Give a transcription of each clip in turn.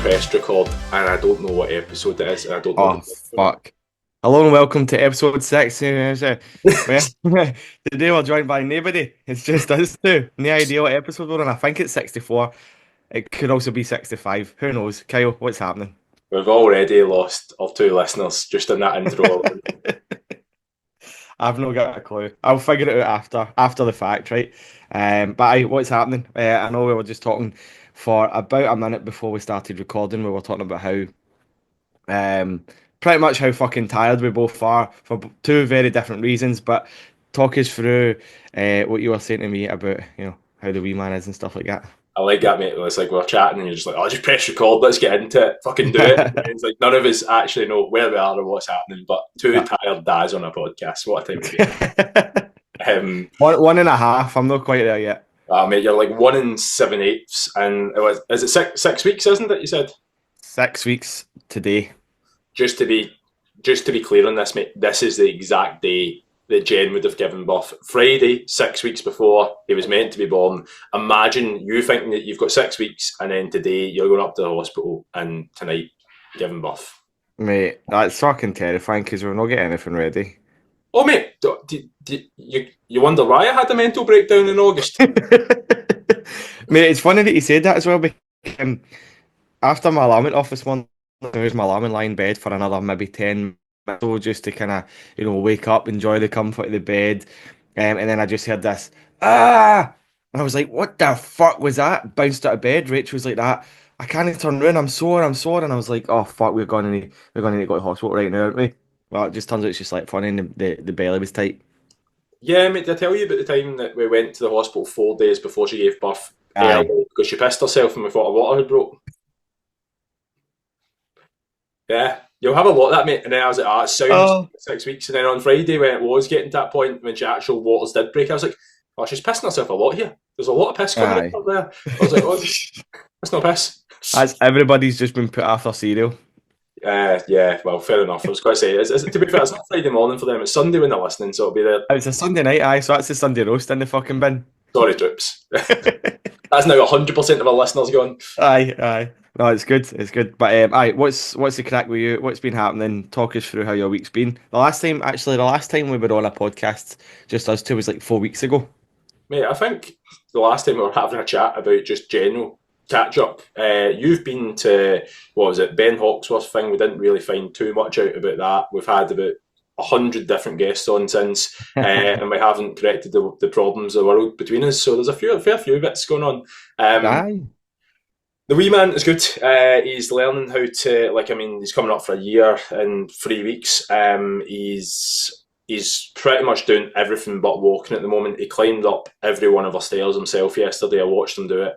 pressed record and I don't know what episode it is and I don't know Oh, fuck. Hello and welcome to episode 6. Well, today we're joined by nobody. It's just us two. No idea what episode we're on. I think it's 64. It could also be 65. Who knows? Kyle, what's happening? We've already lost our two listeners just in that intro. I've not got a clue. I'll figure it out after the fact, right? But what's happening? I know we were just talking for about a minute before we started recording. We were talking about how Um, pretty much how fucking tired we both are for two very different reasons. But talk us through what you were saying to me about, how the wee man is and stuff like that. I like that, mate. It's like we're chatting and you're just like, oh, just press record, let's get into it, fucking do it. And it's like none of us actually know where we are or what's happening, but two tired dads on a podcast. What a time to be. One and a half. I'm not quite there yet. Mate, you're like 1 7/8, and is it six weeks, isn't it? You said 6 weeks today. just to be clear on this, mate. This is the exact day that Jen would have given birth. Friday, 6 weeks before he was meant to be born. Imagine you thinking that you've got 6 weeks, and then today you're going up to the hospital, and tonight giving birth. Mate, that's fucking terrifying because we're not getting anything ready. Oh, mate, you wonder why I had a mental breakdown in August? Mate, it's funny that you said that as well. Because, after my alarm went off this morning, there's my alarm and lie in bed for another maybe 10 minutes or so just to kind of, wake up, enjoy the comfort of the bed. And then I just heard this, ah! And I was like, what the fuck was that? Bounced out of bed. Rachel was like that. I can't turn around. I'm sore. And I was like, oh fuck, we're going to need to go to the hospital right now, aren't we? Well, it just turns out it's just like funny and the belly was tight. Yeah, mate, did I tell you about the time that we went to the hospital 4 days before she gave birth Aye. because she pissed herself and we thought her water had broke? Yeah, you'll have a lot of that, mate. And then I was like, it sounds Oh. 6 weeks. And then on Friday, when it was getting to that point, when she actual waters did break, I was like, oh, she's pissing herself a lot here. There's a lot of piss coming up there. I was like, oh, that's no piss. That's everybody's just been put off their cereal. Yeah, well, fair enough. I was going to say, to be fair, it's not Friday morning for them. It's Sunday when they're listening, so it'll be there. It's a Sunday night, aye, so that's the Sunday roast in the fucking bin. Sorry, troops. That's now 100% of our listeners gone. Aye. No, it's good. It's good. But aye, what's the crack with you? What's been happening? Talk us through how your week's been. The last time we were on a podcast, just us two, was like 4 weeks ago. Mate, I think the last time we were having a chat about just general catch up, you've been to, what was it, Ben Hawksworth thing. We didn't really find too much out about that. We've had about 100 different guests on since, and we haven't corrected the problems of the world between us. So there's a fair few bits going on. Aye. The wee man is good. He's learning how to, he's coming up for a year in 3 weeks. He's pretty much doing everything but walking at the moment. He climbed up every one of our stairs himself yesterday. I watched him do it.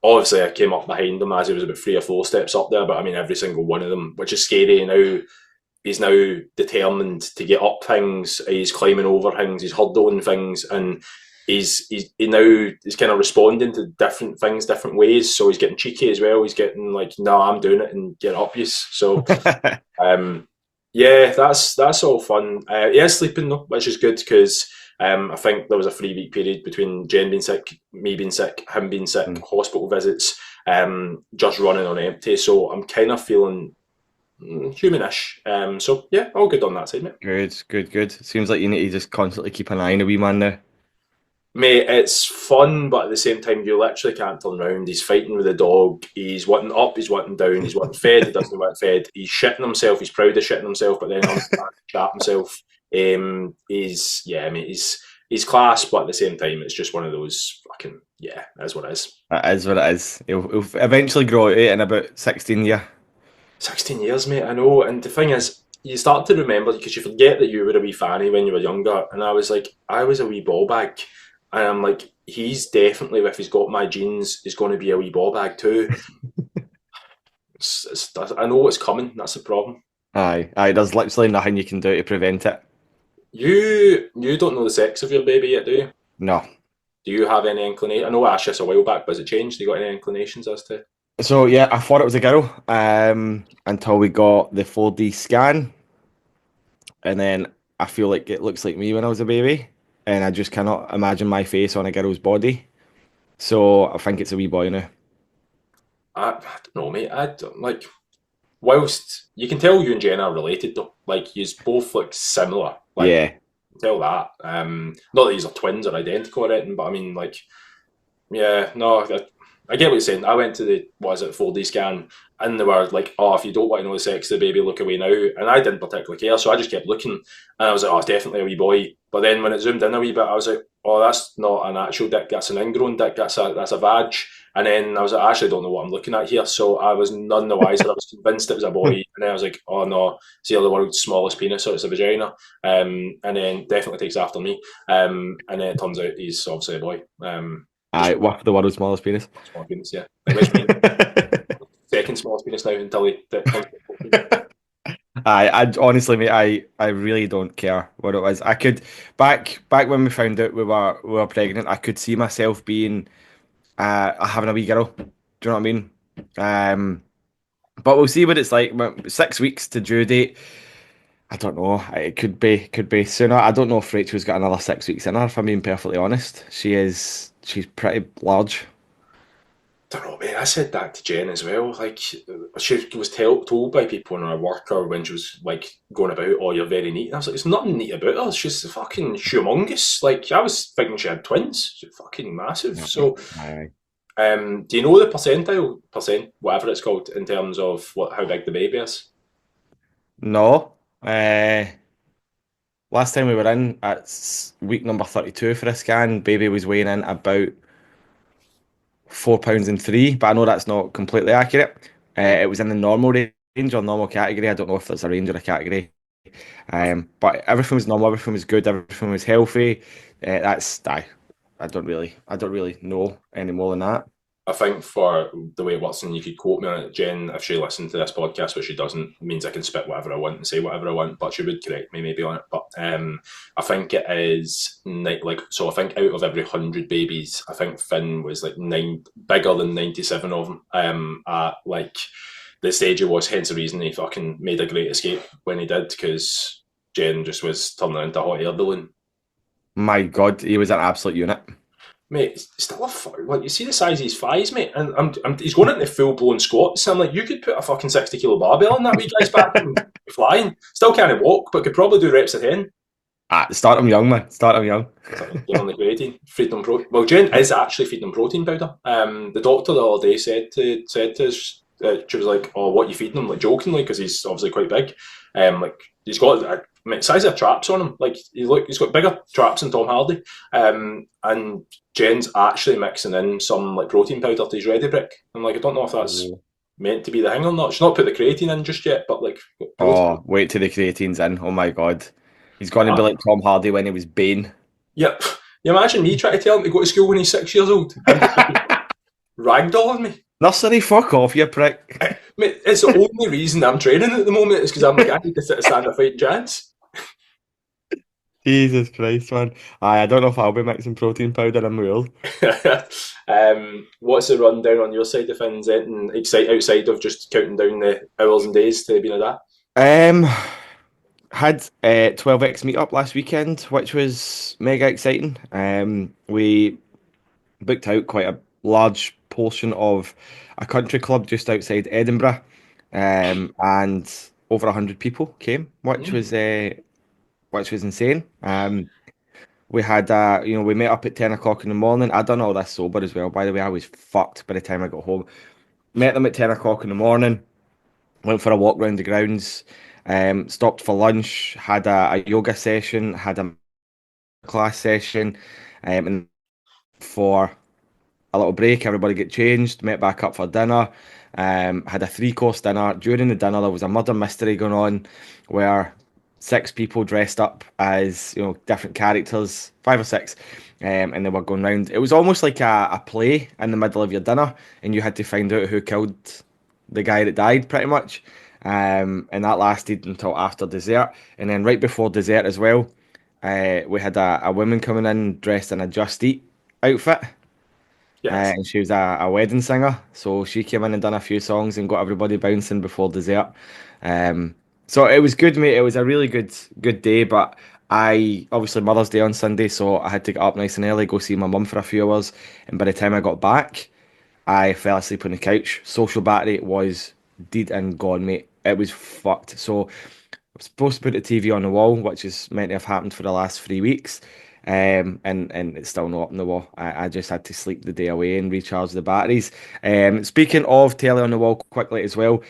Obviously, I came up behind him as he was about 3 or 4 steps up there, but I mean, every single one of them, which is scary. Now he's now determined to get up things. He's climbing over things. He's hurdling things, and he's kind of responding to different things, different ways. So he's getting cheeky as well. He's getting like, no, I'm doing it, and get up, yes. So, yeah, that's all fun. He is sleeping though, which is good because I think there was a 3 week period between Jen being sick, me being sick, him being sick, hospital visits, just running on empty. So I'm kind of feeling humanish. So yeah, all good on that side, mate. Good. Seems like you need to just constantly keep an eye on the wee man now. Mate, it's fun, but at the same time, you literally can't turn around. He's fighting with the dog. He's wanting up, he's wanting down, he's wanting fed, he doesn't want fed. He's shitting himself, he's proud of shitting himself, but then he'll chat himself. He's class, but at the same time, it's just one of those fucking, yeah, that's what it is. That is what it is. He'll eventually grow out of it in about 16 years. 16 years, mate, I know. And the thing is, you start to remember, because you forget that you were a wee fanny when you were younger. And I was like, I was a wee ball bag. And I'm like, he's definitely, if he's got my genes, is going to be a wee ball bag too. I know what's coming. That's the problem. Aye. There's literally nothing you can do to prevent it. You don't know the sex of your baby yet, do you? No. Do you have any inclination? I know I asked this a while back, but has it changed? Do you got any inclinations as to? So yeah, I thought it was a girl until we got the 4D scan, and then I feel like it looks like me when I was a baby, and I just cannot imagine my face on a girl's body. So I think it's a wee boy now. I don't know, mate. I don't, like whilst you can tell you and Jen are related though. Like you both look similar. Like Yeah. tell that. Not that these are twins or identical or anything, but I mean like yeah, no, I get what you're saying. I went to the what is it 4D scan, and they were like, "Oh, if you don't want to know the sex of the baby, look away now." And I didn't particularly care, so I just kept looking, and I was like, "Oh, it's definitely a wee boy." But then when it zoomed in a wee bit, I was like, "Oh, that's not an actual dick. That's an ingrown dick. That's a vag." And then I was like, "I actually don't know what I'm looking at here." So I was none the wiser. I was convinced it was a boy, and then I was like, "Oh no, it's either the world's smallest penis or it's a vagina." And then definitely takes after me. And then it turns out he's obviously a boy. Just I With the world's smallest penis. small penis, yeah. Like, which means second smallest penis now until he turns 14. I honestly, mate, I really don't care what it was. I could back when we found out we were pregnant. I could see myself being having a wee girl. Do you know what I mean? Um, but we'll see what it's like. 6 weeks to due date. I don't know. It could be sooner. I don't know if Rachel's got another 6 weeks in her. If I'm being perfectly honest, she's pretty large. I don't know, mate. I said that to Jen as well. Like, she was told by people in her work or when she was like going about, "Oh, you're very neat." And I was like, "There's nothing neat about her. She's fucking humongous." Like, I was thinking she had twins. She's fucking massive. Aye, So, aye. do you know the percent, whatever it's called, in terms of how big the baby is? No. Last time we were in at week number 32 for a scan, baby was weighing in about £4 and three, but I know that's not completely accurate. Mm. It was in the normal range or normal category. I don't know if there's a range or a category. But everything was normal, everything was good, everything was healthy. I don't really know any more than that. I think for the way it works, and you could quote me on it, Jen, if she listened to this podcast, which she doesn't, means I can spit whatever I want and say whatever I want, but she would correct me maybe on it. But I think it is like so. I think out of every 100 babies, I think Finn was like bigger than 97 of them. At like the stage he was, hence the reason he fucking made a great escape when he did, because Jen just was turning into a hot air balloon. My God, he was an absolute unit. Mate, it's still like you see the size of his thighs, mate, and he's going into full blown squats. I'm like, you could put a fucking 60 kilo barbell on that wee guy's back and be flying. Still can't walk, but could probably do reps of 10. Start him young, man. Start him young. Get on the creatine, feed them protein. Well, Jen is actually feeding them protein powder. The doctor the other day said to us, she was like, "Oh, what are you feeding him?" Like jokingly, because he's obviously quite big. Like he's got size of traps on him. Like he's got bigger traps than Tom Hardy. And Jen's actually mixing in some like protein powder to his Ready Brick. I'm like, I don't know if that's Oh, meant to be the thing or not. She's not put the creatine in just yet, but like protein. oh, wait till the creatine's in. Oh my God. He's going to be Ah, like Tom Hardy when he was Bane. yep. You imagine me trying to tell him to go to school when he's 6 years old? Him just ragdolling me. Nursery, fuck off, you prick. Mate, it's the only reason I'm training at the moment is because I'm like, I need to stand a fighting chance. Jesus Christ, man. I don't know if I'll be mixing protein powder in my world. What's the rundown on your side of things? Anything outside of just counting down the hours and days to being a dad? Um, had a 12x meetup last weekend, which was mega exciting. We booked out quite a large portion of a country club just outside Edinburgh, and over 100 people came, which was insane. We had we met up at 10 o'clock in the morning. I done all this sober as well, by the way. I was fucked by the time I got home. Met them at 10 o'clock in the morning. Went for a walk around the grounds. Stopped for lunch. Had a yoga session. Had a class session. And for a little break, everybody get changed, met back up for dinner, had a three-course dinner. During the dinner, there was a murder mystery going on where six people dressed up as, different characters, five or six, and they were going round. It was almost like a play in the middle of your dinner, and you had to find out who killed the guy that died, pretty much. And that lasted until after dessert. And then right before dessert as well, we had a woman coming in dressed in a Just Eat outfit. Yes. And she was a wedding singer, so she came in and done a few songs and got everybody bouncing before dessert. So it was good, mate. It was a really good day. But I obviously Mother's Day on Sunday, so I had to get up nice and early, go see my mum for a few hours. And by the time I got back, I fell asleep on the couch. Social battery was dead and gone, mate. It was fucked. So I was supposed to put the TV on the wall, which is meant to have happened for the last 3 weeks. And it's still not up on the wall. I just had to sleep the day away and recharge the batteries. Speaking of telly on the wall quickly as well,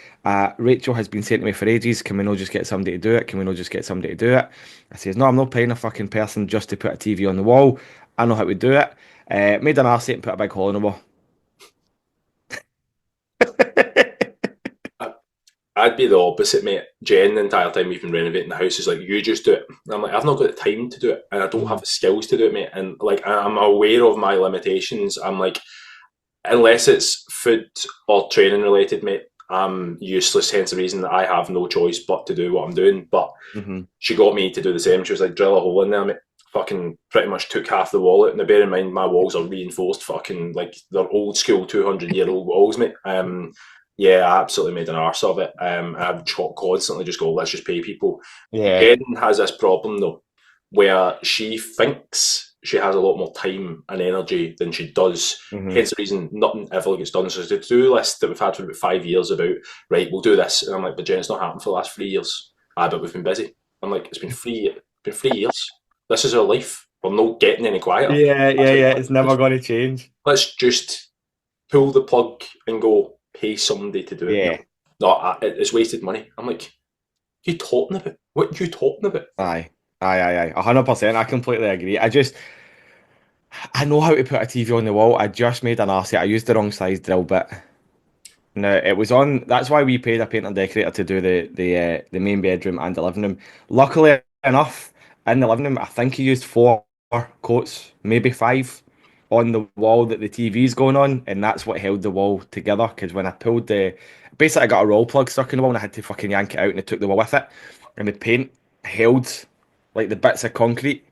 Rachel has been saying to me for ages, can we not just get somebody to do it? Can we not just get somebody to do it? I says, no, I'm not paying a fucking person just to put a TV on the wall. I know how to do it. Made an arse and put a big hole in the wall. I- I'd be the opposite, mate. Jen, the entire time we've been renovating the house, is like, you just do it. And I'm like, I've not got the time to do it, and I don't have Mhm. the skills to do it, mate. And like, I'm aware of my limitations. I'm like, unless it's food or training related, mate, I'm useless. Hence the reason that I have no choice but to do what I'm doing. But Mhm. she got me to do the same. She was like, drill a hole in there, mate. Fucking pretty much took half the wall out. Now, bear in mind, my walls are reinforced, fucking like they're old school 200-year-old walls, mate. Yeah, I absolutely made an arse of it. I've constantly just go, let's just pay people. Yeah. Jen has this problem though, where she thinks she has a lot more time and energy than she does. Mhm. Hence the reason nothing ever gets done. So the to-do list that we've had for about 5 years about, right, we'll do this. And I'm like, but Jen, it's not happened for the last 3 years. But we've been busy. I'm like, it's been 3 years. This is our life. We're not getting any quieter. Yeah, That's yeah, like, yeah. It's never going to change. let's just pull the plug and go pay somebody to do it. Yeah. No, it's wasted money. I'm like, you talking about? What you talking about? Aye. Aye. 100%. I completely agree. I know how to put a TV on the wall. I just made an arse. I used the wrong size drill bit. No, it was on. That's why we paid a painter decorator to do the main bedroom and the living room. Luckily enough, in the living room, I think he used four coats, maybe five, on the wall that the TV's going on, and that's what held the wall together. Because when I pulled basically I got a roll plug stuck in the wall, and I had to fucking yank it out, and it took the wall with it, and the paint held like the bits of concrete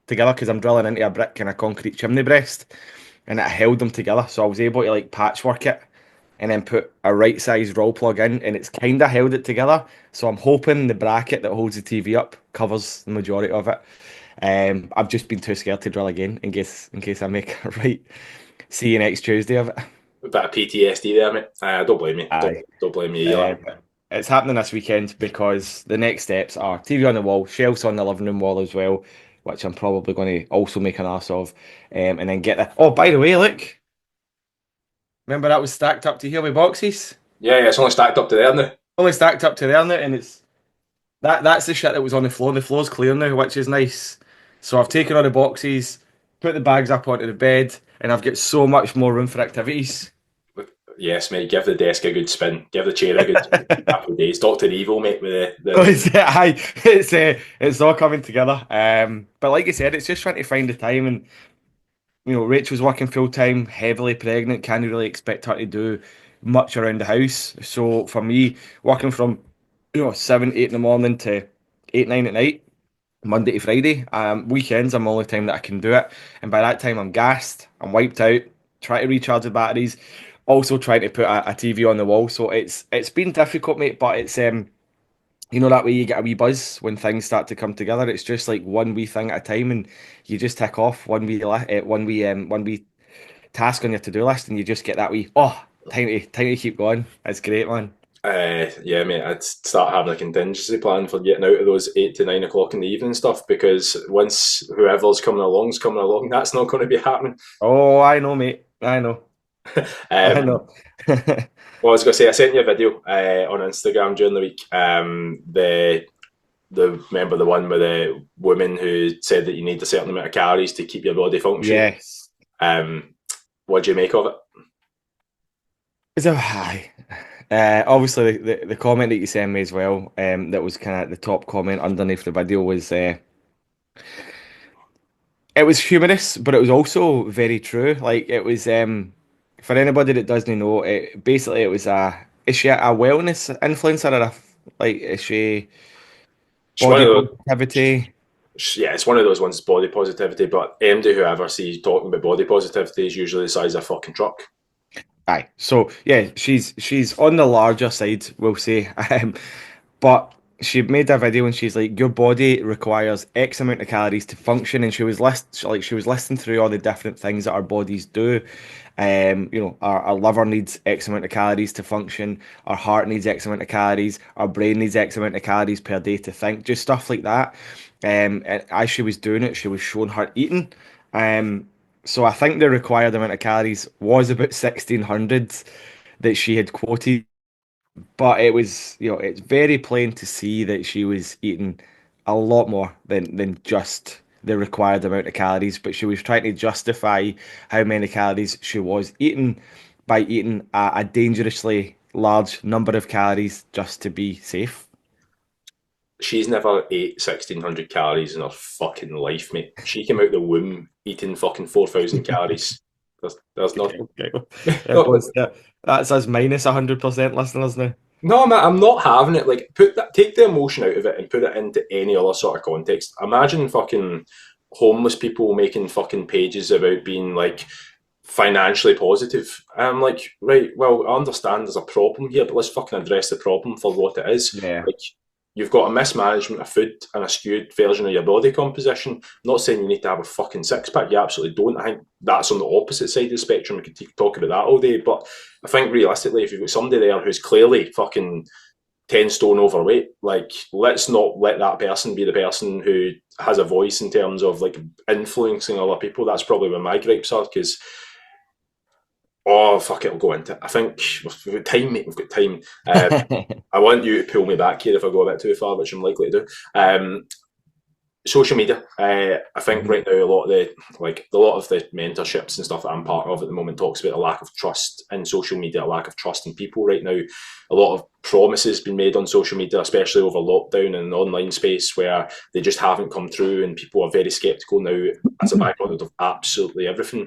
together because I'm drilling into a brick and a concrete chimney breast, and it held them together. So I was able to like patchwork it and then put a right size roll plug in, and it's kind of held it together. So I'm hoping the bracket that holds the TV up covers the majority of it. I've just been too scared to drill again in case I make a right. See you next Tuesday of it. A bit of PTSD there, mate. Don't blame me. Don't, Aye. don't blame me either. But it's happening this weekend because the next steps are TV on the wall, shelves on the living room wall as well, which I'm probably going to also make an ass of, and then get the. Oh, by the way, look, remember that was stacked up to here with boxes? Yeah, it's only stacked up to there now. Only stacked up to there now, and it's that's the shit that was on the floor. The floor's clear now, which is nice. So I've taken all the boxes, put the bags up onto the bed, and I've got so much more room for activities. Yes, mate. Give the desk a good spin. Give the chair a good spin. Happy days. Doctor Evil, mate, with Oh, it's all coming together. But like I said, it's just trying to find the time, and Rachel's working full time, heavily pregnant. Can't really expect her to do much around the house. So for me, working from 7, 8 in the morning to 8, 9 at night, Monday to Friday. Weekends, I'm the only time that I can do it. And by that time, I'm gassed, I'm wiped out, trying to recharge the batteries, also trying to put a TV on the wall. So it's been difficult, mate, but it's that way you get a wee buzz when things start to come together. It's just like one wee thing at a time, and you just tick off one wee task on your to-do list, and you just get that wee time to keep going. It's great, man. yeah, mate. I'd start having a contingency plan for getting out of those 8 to 9 o'clock in the evening stuff, because once whoever's coming along, that's not going to be happening. Oh, I know, mate. I know. I Um, know. well, I was going to say, I sent you a video on Instagram during the week. The remember the one with the woman who said that you need a certain amount of calories to keep your body functioning. Yes. What do you make of it? It's a high. Obviously, the comment that you sent me as well, that was kind of the top comment underneath the video was, it was humorous, but it was also very true. Like it was, for anybody that doesn't know, it was is she a wellness influencer or is she It's one body of those. positivity? Yeah, it's one of those ones, body positivity. But MD, whoever sees talking about body positivity, is usually the size of a fucking truck. Aye. So yeah, she's on the larger side, we'll say. But she made a video and she's like, your body requires X amount of calories to function, and she was listing through all the different things that our bodies do. Our liver needs X amount of calories to function, our heart needs X amount of calories, our brain needs X amount of calories per day to think, just stuff like that. And as she was doing it, she was showing her eating. Um, so I think the required amount of calories was about 1600 that she had quoted, but it was, it's very plain to see that she was eating a lot more than just the required amount of calories. But she was trying to justify how many calories she was eating by eating a dangerously large number of calories just to be safe. She's never ate 1,600 calories in her fucking life, mate. She came out the womb eating fucking 4,000 calories. There's not. Okay. There No, goes that. That's us minus 100% listeners now. no, man, I'm not having it. Like, take the emotion out of it and put it into any other sort of context. Imagine fucking homeless people making fucking pages about being like financially positive. And I'm like, right, well, I understand there's a problem here, but let's fucking address the problem for what it is. Yeah. Like, you've got a mismanagement of food and a skewed version of your body composition. I'm not saying you need to have a fucking six pack. You absolutely don't. I think that's on the opposite side of the spectrum. We could talk about that all day. But I think realistically, if you've got somebody there who's clearly fucking 10 stone overweight, like, let's not let that person be the person who has a voice in terms of like influencing other people. That's probably where my gripes are, because oh fuck it, I'll go into it. I think we've got time, mate. We've got time. I want you to pull me back here if I go a bit too far, which I'm likely to do. Social media. I think Mhm. right now a lot of the mentorships and stuff that I'm part of at the moment talks about a lack of trust in social media, a lack of trust in people right now. A lot of promises been made on social media, especially over lockdown and online space, where they just haven't come through, and people are very skeptical now as a byproduct of absolutely everything.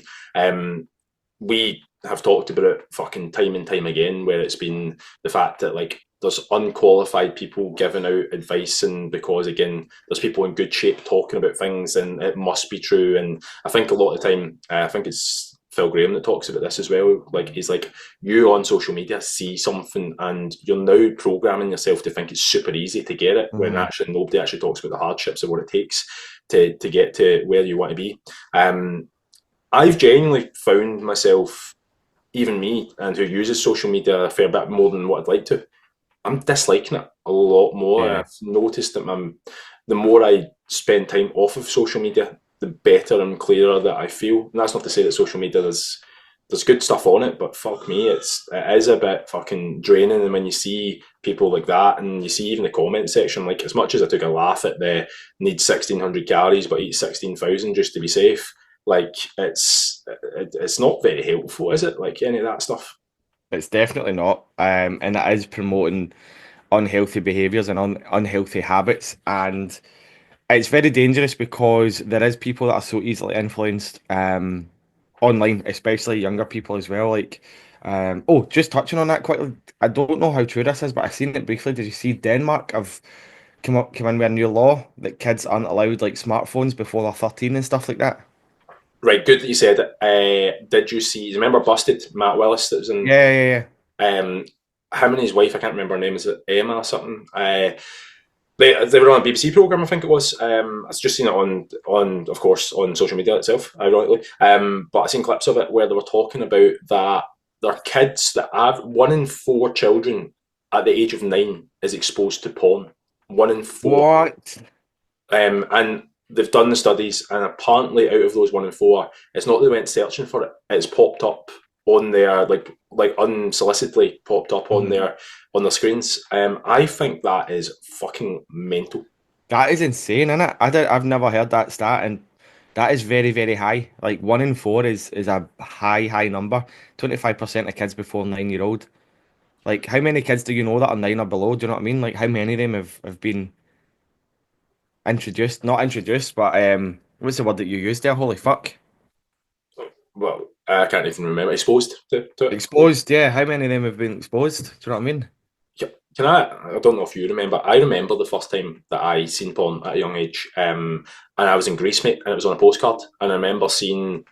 We have talked about it fucking time and time again, where it's been the fact that like there's unqualified people giving out advice, and because again there's people in good shape talking about things and it must be true. And I think a lot of the time, I think it's Phil Graham that talks about this as well. Like, he's like, you on social media see something and you're now programming yourself to think it's super easy to get it, when Mhm. actually nobody actually talks about the hardships of what it takes to get to where you want to be. I've genuinely found myself, even me, and who uses social media a fair bit more than what I'd like to, I'm disliking it a lot more. And Yeah. I've noticed that the more I spend time off of social media, the better and clearer that I feel. And that's not to say that social media there's good stuff on it, but fuck me, it is a bit fucking draining. And when you see people like that, and you see even the comment section, like, as much as I took a laugh at the need 1,600 calories but eat 16,000 just to be safe, like, it's not very helpful, is it? Like, any of that stuff. It's definitely not. And it is promoting unhealthy behaviors and unhealthy habits. And it's very dangerous because there is people that are so easily influenced online, especially younger people as well. Just touching on that quickly, I don't know how true this is, but I've seen it briefly. Did you see Denmark have come in with a new law that kids aren't allowed like smartphones before they're 13 and stuff like that? Right, good that you said it. Did you see? Remember Busted, Matt Willis, that was in Yeah, yeah, um, him and his wife. I can't remember her name. Is it Emma or something? They were on a BBC program, I think it was. I've just seen it on of course on social media itself, ironically. But I seen clips of it where they were talking about that their kids, that have 1 in 4 children at the age of 9 is exposed to porn. 1 in 4. What? And they've done the studies, and apparently, out of those 1 in 4, it's not that they went searching for it; it's popped up on their, like unsolicitedly popped up on Mhm. their screens. I think that is fucking mental. That is insane, isn't it? I've never heard that stat, and that is very, very high. Like 1 in 4 is a high, high number. 25% of kids before 9 year old. Like, how many kids do you know that are 9 or below? Do you know what I mean? Like, how many of them have been introduced? Not introduced, but what's the word that you used there? Holy fuck. Well, I can't even remember. Exposed to it. Exposed, yeah. How many of them have been exposed? Do you know what I mean? Can I? I don't know if you remember. I remember the first time that I seen porn at a young age, and I was in Greece, mate, and it was on a postcard. And I remember seeing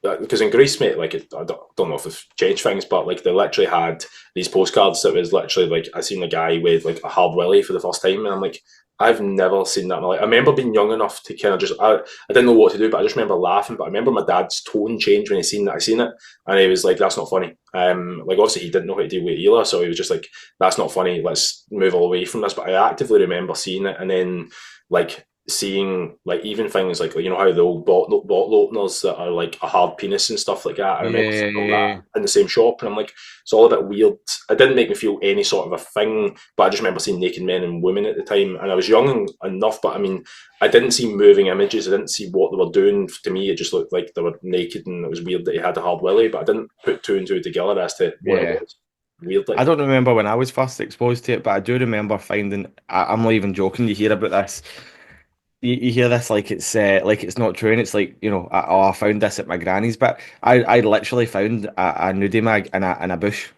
because in Greece, mate, like I don't know if it's changed things, but like they literally had these postcards that was literally like I seen a guy with like a hard willy for the first time, and I'm like, I've never seen that in my life. I remember being young enough to kind of just I didn't know what to do, but I just remember laughing. But I remember my dad's tone changed when he seen that I seen it, and he was like, "That's not funny." Like obviously he didn't know how to deal with it either, so he was just like, "That's not funny. Let's move away from this." But I actively remember seeing it, and then like seeing like even things like you know how the old bottle openers that are like a hard penis and stuff like that. I remember seeing all that Yeah. in the same shop, and I'm like, it's all a bit weird. It didn't make me feel any sort of a thing, but I just remember seeing naked men and women at the time, and I was young enough. But I mean, I didn't see moving images. I didn't see what they were doing. To me, it just looked like they were naked, and it was weird that he had a hard willy. But I didn't put two and two together as to what it Yeah. was. Weird, I like. don't remember when I was first exposed to it, but I do remember finding. I'm not even joking. You hear about this. You hear this like it's not true, and it's like oh, I found this at my granny's, but I literally found a nudie mag in a bush.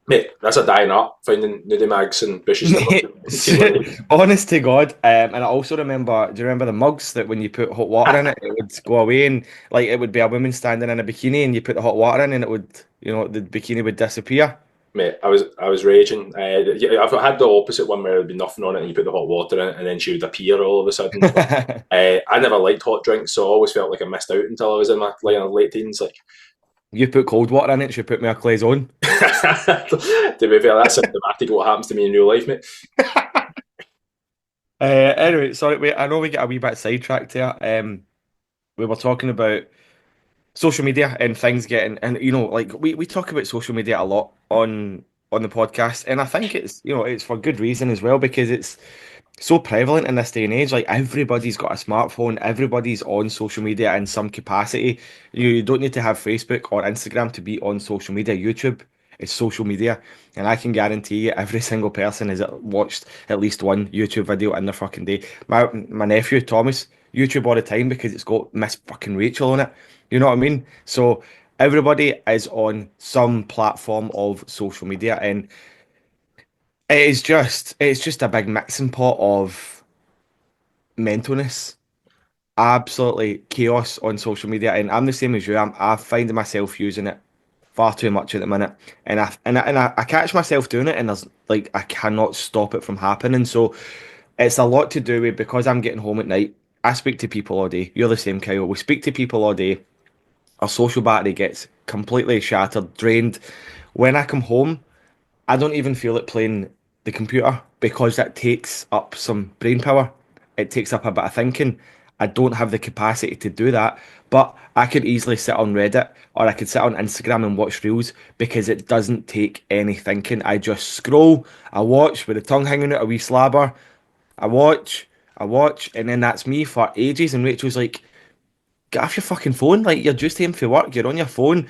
Mate, that's a dying art, finding nudie mags and bushes never Mate, seen what they honest to God, and I also remember. Do you remember the mugs that when you put hot water in it, it would go away and like it would be a woman standing in a bikini, and you put the hot water in, and it would, the bikini would disappear. Mate, I was raging. Yeah, I've had the opposite one where there'd be nothing on it, and you put the hot water in it, and then she would appear all of a sudden. But I never liked hot drinks, so I always felt like I missed out until I was in my late teens. Like, You put cold water in it, she put me a clay on. to be fair, that's symptomatic of what happens to me in real life, mate. Anyway, sorry, wait, I know we get a wee bit sidetracked here. We were talking about social media and things getting, and like we talk about social media a lot on the podcast, and I think it's for good reason as well because it's so prevalent in this day and age. Like everybody's got a smartphone, everybody's on social media in some capacity. You don't need to have Facebook or Instagram to be on social media. YouTube is social media, and I can guarantee you every single person has watched at least one YouTube video in their fucking day. My nephew Thomas YouTube all the time because it's got Miss fucking Rachel on it. You know what I mean? So everybody is on some platform of social media, and it's just a big mixing pot of mentalness, absolutely chaos on social media, and I'm the same as you. I'm finding myself using it far too much at the minute, and I catch myself doing it, and there's like I cannot stop it from happening. So it's a lot to do with because I'm getting home at night. I speak to people all day. You're the same, Kyle. We speak to people all day. Our social battery gets completely shattered, drained. When I come home, I don't even feel it playing the computer because it takes up some brain power. It takes up a bit of thinking. I don't have the capacity to do that, but I could easily sit on Reddit or I could sit on Instagram and watch reels because it doesn't take any thinking. I just scroll, I watch with the tongue hanging out, a wee slabber. I watch, I watch, and then that's me for ages. And Rachel's like, get off your fucking phone. Like, you're just aiming for work, you're on your phone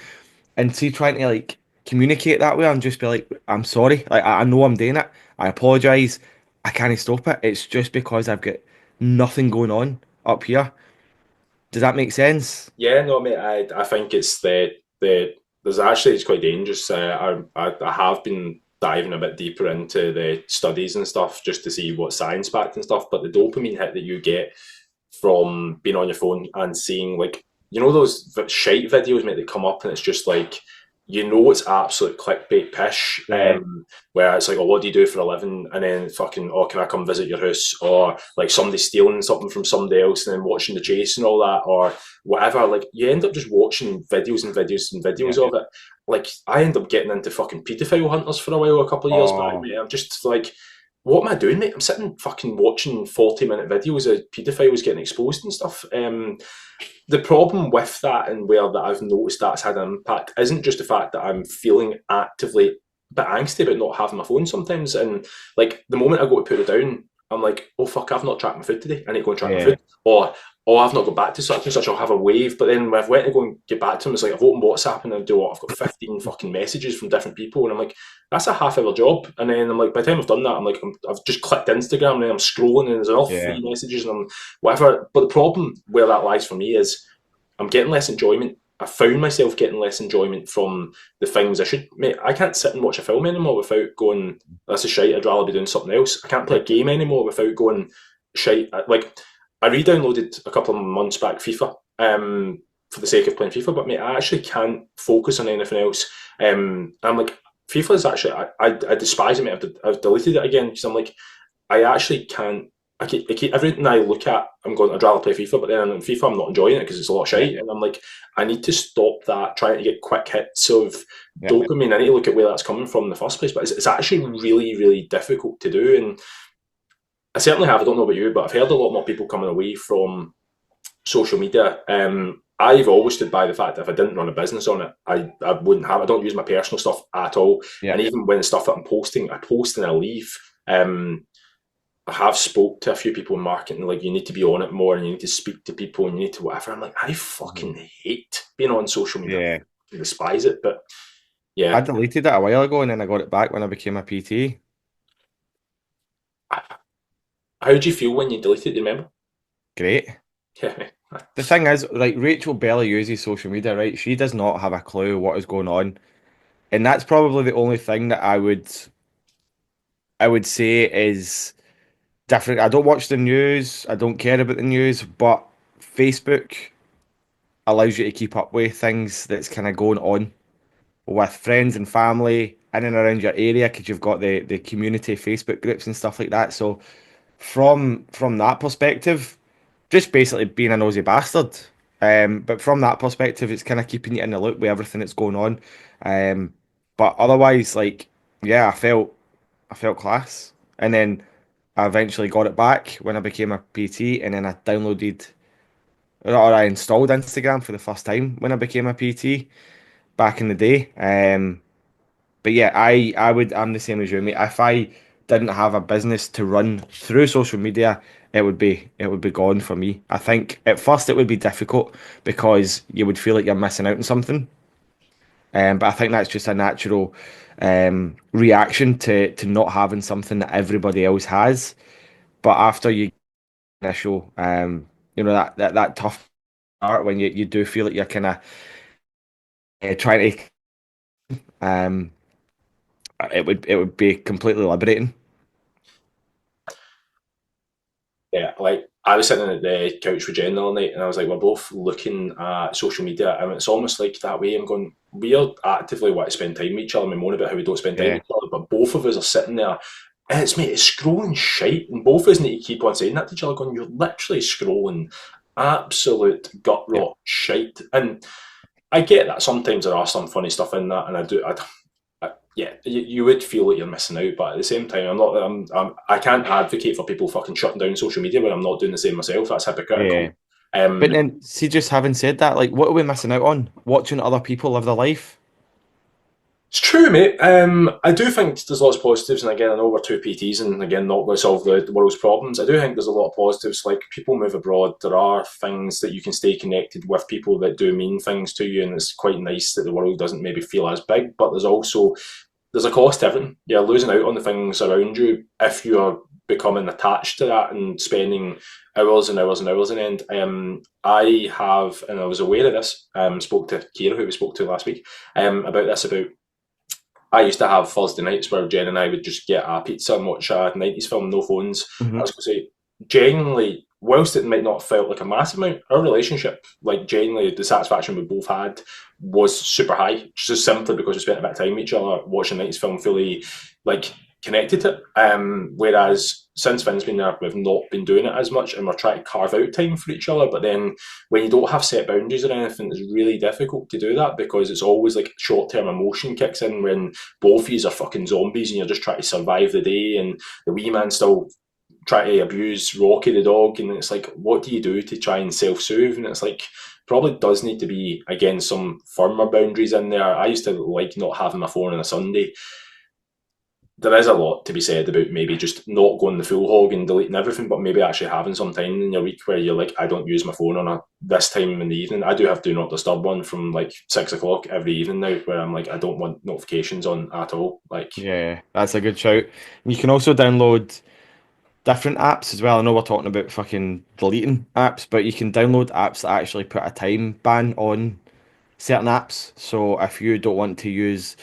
and see trying to like communicate that way and just be like, I'm sorry, like I know I'm doing it, I apologize, I can't stop it. It's just because I've got nothing going on up here. Does that make sense? Yeah, no, mate. I think it's the there's actually it's quite dangerous. I have been diving a bit deeper into the studies and stuff just to see what science backed and stuff. But the dopamine hit that you get from being on your phone and seeing like those shite videos, mate, that come up and it's just like it's absolute clickbait pish. Yeah. Where it's like, oh, what do you do for a living? And then fucking, oh, can I come visit your house? Or like somebody stealing something from somebody else and then watching the chase and all that, or whatever. Like you end up just watching videos and videos and videos Yeah. of it. Like I end up getting into fucking paedophile hunters for a while, a couple of years back, Oh, mate. I'm just like, what am I doing, mate? I'm sitting fucking watching 40-minute videos of paedophiles getting exposed and stuff. The problem with that and where that I've noticed that's had an impact isn't just the fact that I'm feeling actively a bit angsty about not having my phone sometimes. And like the moment I go to put it down, I'm like, oh fuck, I've not tracked my food today. I need to go and track my yeah, food. Or oh, I've not got back to such and such. I'll have a wave. But then when I've went to go and get back to them, it's like I've opened WhatsApp and I do what? I've got 15 fucking messages from different people, and I'm like, that's a half-hour job. And then I'm like, by the time I've done that, I'm like, I've just clicked Instagram and then I'm scrolling and there's all yeah, three messages and I'm whatever. But the problem where that lies for me is I'm getting less enjoyment. I found myself getting less enjoyment from the things I should. Mate, I can't sit and watch a film anymore without going, "That's a shite. I'd rather be doing something else." I can't play a game anymore without going, "Shite." Like I re-downloaded a couple of months back FIFA for the sake of playing FIFA. But mate, I actually can't focus on anything else. I'm like, FIFA is actually I despise it, mate. I've deleted it again because I'm like, I actually can't. I keep everything I look at, I'm going, I'd rather play FIFA, but then in FIFA, I'm not enjoying it because it's a lot of Yeah, shite. And I'm like, I need to stop that trying to get quick hits of yeah, dopamine. I need to look at where that's coming from in the first place. But it's actually really, really difficult to do. And I certainly have, I don't know about you, but I've heard a lot more people coming away from social media. I've always stood by the fact that if I didn't run a business on it, I wouldn't have. I don't use my personal stuff at all. yeah. And even when the stuff that I'm posting, I post and I leave. I have spoke to a few people in marketing, like you need to be on it more and you need to speak to people and you need to whatever. I'm like, I Mhm. fucking hate being on social media. Yeah. I despise it. But I yeah. deleted it a while ago and then I got it back when I became a PT. How did you feel when you deleted it, do you remember? Great. Yeah. The thing is, like Rachel barely uses social media, right? She does not have a clue what is going on. And that's probably the only thing that I would say is different. I don't watch the news. I don't care about the news, but Facebook allows you to keep up with things that's kind of going on with friends and family in and around your area because you've got the community Facebook groups and stuff like that. So from that perspective, just basically being a nosy bastard. But from that perspective, it's kind of keeping you in the loop with everything that's going on. Um, but otherwise, like, yeah, I felt class. And then I eventually got it back when I became a PT, and then I downloaded or I installed Instagram for the first time when I became a PT back in the day. But yeah, I'm the same as you, mate. If I didn't have a business to run through social media, it would be gone for me. I think at first it would be difficult because you would feel like you're missing out on something. But I think that's just a natural reaction to not having something that everybody else has. But after you initial that tough part when you do feel like you're kind of trying to um it would be completely liberating. Yeah, like I was sitting at the couch with Jen the other night, and I was like, we're both looking at social media, and it's almost like that way. I'm going, we are actively want to spend time with each other. We moan about how we don't spend time with Yeah, each other, but both of us are sitting there, and it's scrolling shite, and both of us need to keep on saying that to each other, going, you're literally scrolling absolute gut yeah, rot shite, and I get that sometimes there are some funny stuff in that, and yeah, you would feel like you're missing out, but at the same time, I'm not. I can't advocate for people fucking shutting down social media when I'm not doing the same myself. That's hypocritical. yeah. But Um, then, see, just having said that, like, what are we missing out on? Watching other people live their life. it's true, mate. I do think there's lots of positives, and again, I know we're two PTs, and again, not going to solve the world's problems. I do think there's a lot of positives. Like people move abroad, there are things that you can stay connected with people that do mean things to you, and it's quite nice that the world doesn't maybe feel as big. But there's a cost to everything. You're losing out on the things around you if you are becoming attached to that and spending hours and hours and hours on end. I have, and I was aware of this, spoke to Kira, who we spoke to last week, about this, about I used to have Thursday nights where Jen and I would just get a pizza and watch a 90s film, no phones. I Hmm. was going to say, genuinely, whilst it might not have felt like a massive amount, our relationship, like genuinely, the satisfaction we both had was super high, just simply because we spent a bit of time with each other watching 90s film fully, like, connected to it. Whereas since Finn's been there, we've not been doing it as much and we're trying to carve out time for each other. But then when you don't have set boundaries or anything, it's really difficult to do that because it's always like short term emotion kicks in when both of you are fucking zombies and you're just trying to survive the day, and the wee man still trying to abuse Rocky the dog, and it's like, what do you do to try and self soothe? And it's like, probably does need to be again some firmer boundaries in there. I used to like not having my phone on a Sunday. There is a lot to be said about maybe just not going the full hog and deleting everything, but maybe actually having some time in your week where you're like, I don't use my phone on a this time in the evening. I do have do not disturb one from like 6 o'clock every evening now, where I'm like, I don't want notifications on at all. Like, Yeah, that's a good shout. You can also download different apps as well. I know we're talking about fucking deleting apps, but you can download apps that actually put a time ban on certain apps. So if you don't want to use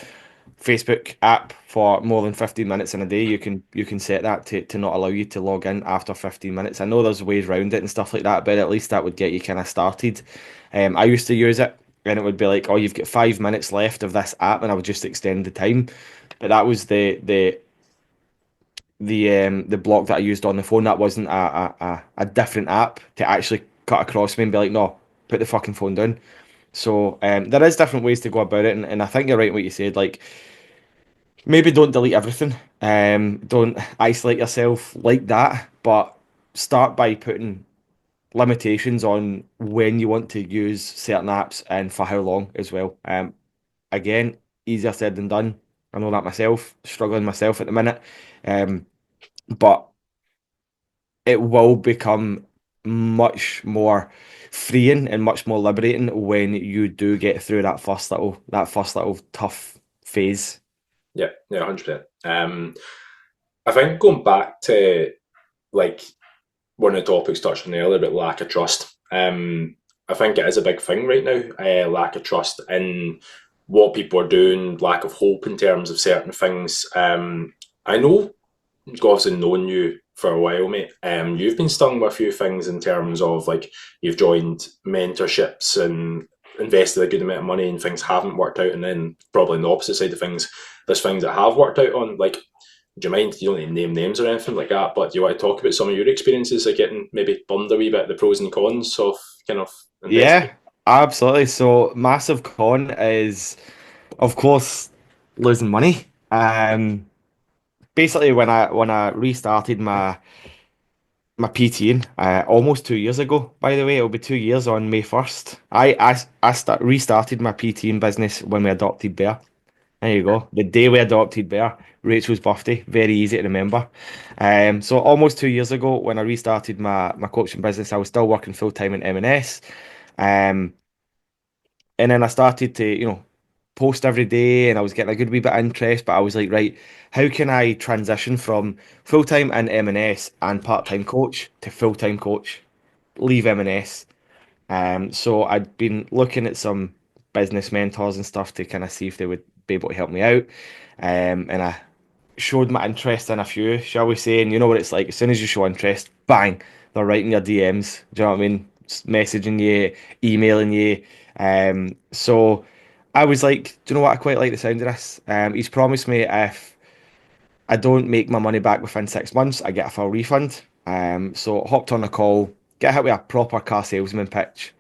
Facebook app for more than 15 minutes in a day, you can set that to not allow you to log in after 15 minutes. I know there's ways around it and stuff like that, but at least that would get you kind of started. I used to use it and it would be like, oh, you've got 5 minutes left of this app, and I would just extend the time. But that was the block that I used on the phone. That wasn't a different app to actually cut across me and be like, no, put the fucking phone down. So there is different ways to go about it, and I think you're right in what you said. Like maybe don't delete everything. Don't isolate yourself like that, but start by putting limitations on when you want to use certain apps and for how long as well. Again, easier said than done. I know that myself, struggling myself at the minute. Um, but it will become much more freeing and much more liberating when you do get through that first little tough phase. Yeah, yeah, 100%. I think going back to like one of the topics touched on earlier about lack of trust. I think it is a big thing right now. Lack of trust in what people are doing, lack of hope in terms of certain things. I know, obviously known you for a while, mate. You've been stung with a few things in terms of like you've joined mentorships and invested a good amount of money and things haven't worked out, and then probably on the opposite side of things, there's things that have worked out on. Like, do you mind? You don't need to name names or anything like that, but do you want to talk about some of your experiences of getting maybe bummed a wee bit, the pros and cons of kind of investing? Yeah, absolutely. So massive con is, of course, losing money. Basically when I restarted my PTing almost 2 years ago, by the way, it'll be 2 years on May 1st. I restarted my PTing business when we adopted Bear. There you go. The day we adopted Bear, Rachel's birthday, very easy to remember. So almost 2 years ago, when I restarted my coaching business, I was still working full time in M&S. Um, and then I started to, post every day, and I was getting a good wee bit of interest, but I was like, right, how can I transition from full time in M&S and part time coach to full time coach? Leave M&S. So I'd been looking at some business mentors and stuff to kind of see if they would be able to help me out. And I showed my interest in a few, shall we say, and you know what it's like. As soon as you show interest, bang, they're writing your DMs. Do you know what I mean? Messaging you, emailing you. So I was like, do you know what? I quite like the sound of this. He's promised me if I don't make my money back within 6 months, I get a full refund. So hopped on a call, get hit with a proper car salesman pitch.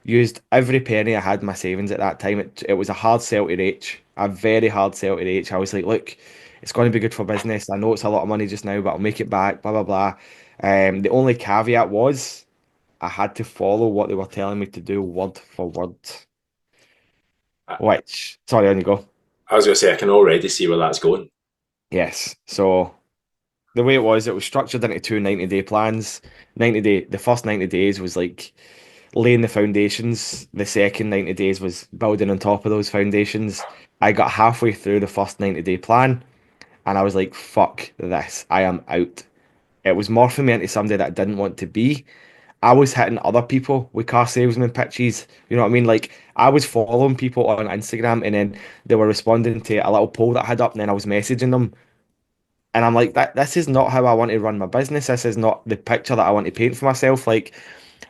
Used every penny I had in my savings at that time. It was a hard sell to H, a very hard sell to H. I was like, look, it's going to be good for business. I know it's a lot of money just now, but I'll make it back, blah, blah, blah. The only caveat was I had to follow what they were telling me to do word for word, I, which, sorry, on you go. I was going to say, I can already see where that's going. Yes. So the way it was structured into two 90-day plans. The first 90 days was like laying the foundations. The second 90 days was building on top of those foundations. I got halfway through the first 90-day plan and I was like, fuck this. I am out. It was morphing me into somebody that I didn't want to be. I was hitting other people with car salesman pitches. You know what I mean? Like I was following people on Instagram and then they were responding to a little poll that I had up and then I was messaging them. And I'm like, that this is not how I want to run my business. This is not the picture that I want to paint for myself. Like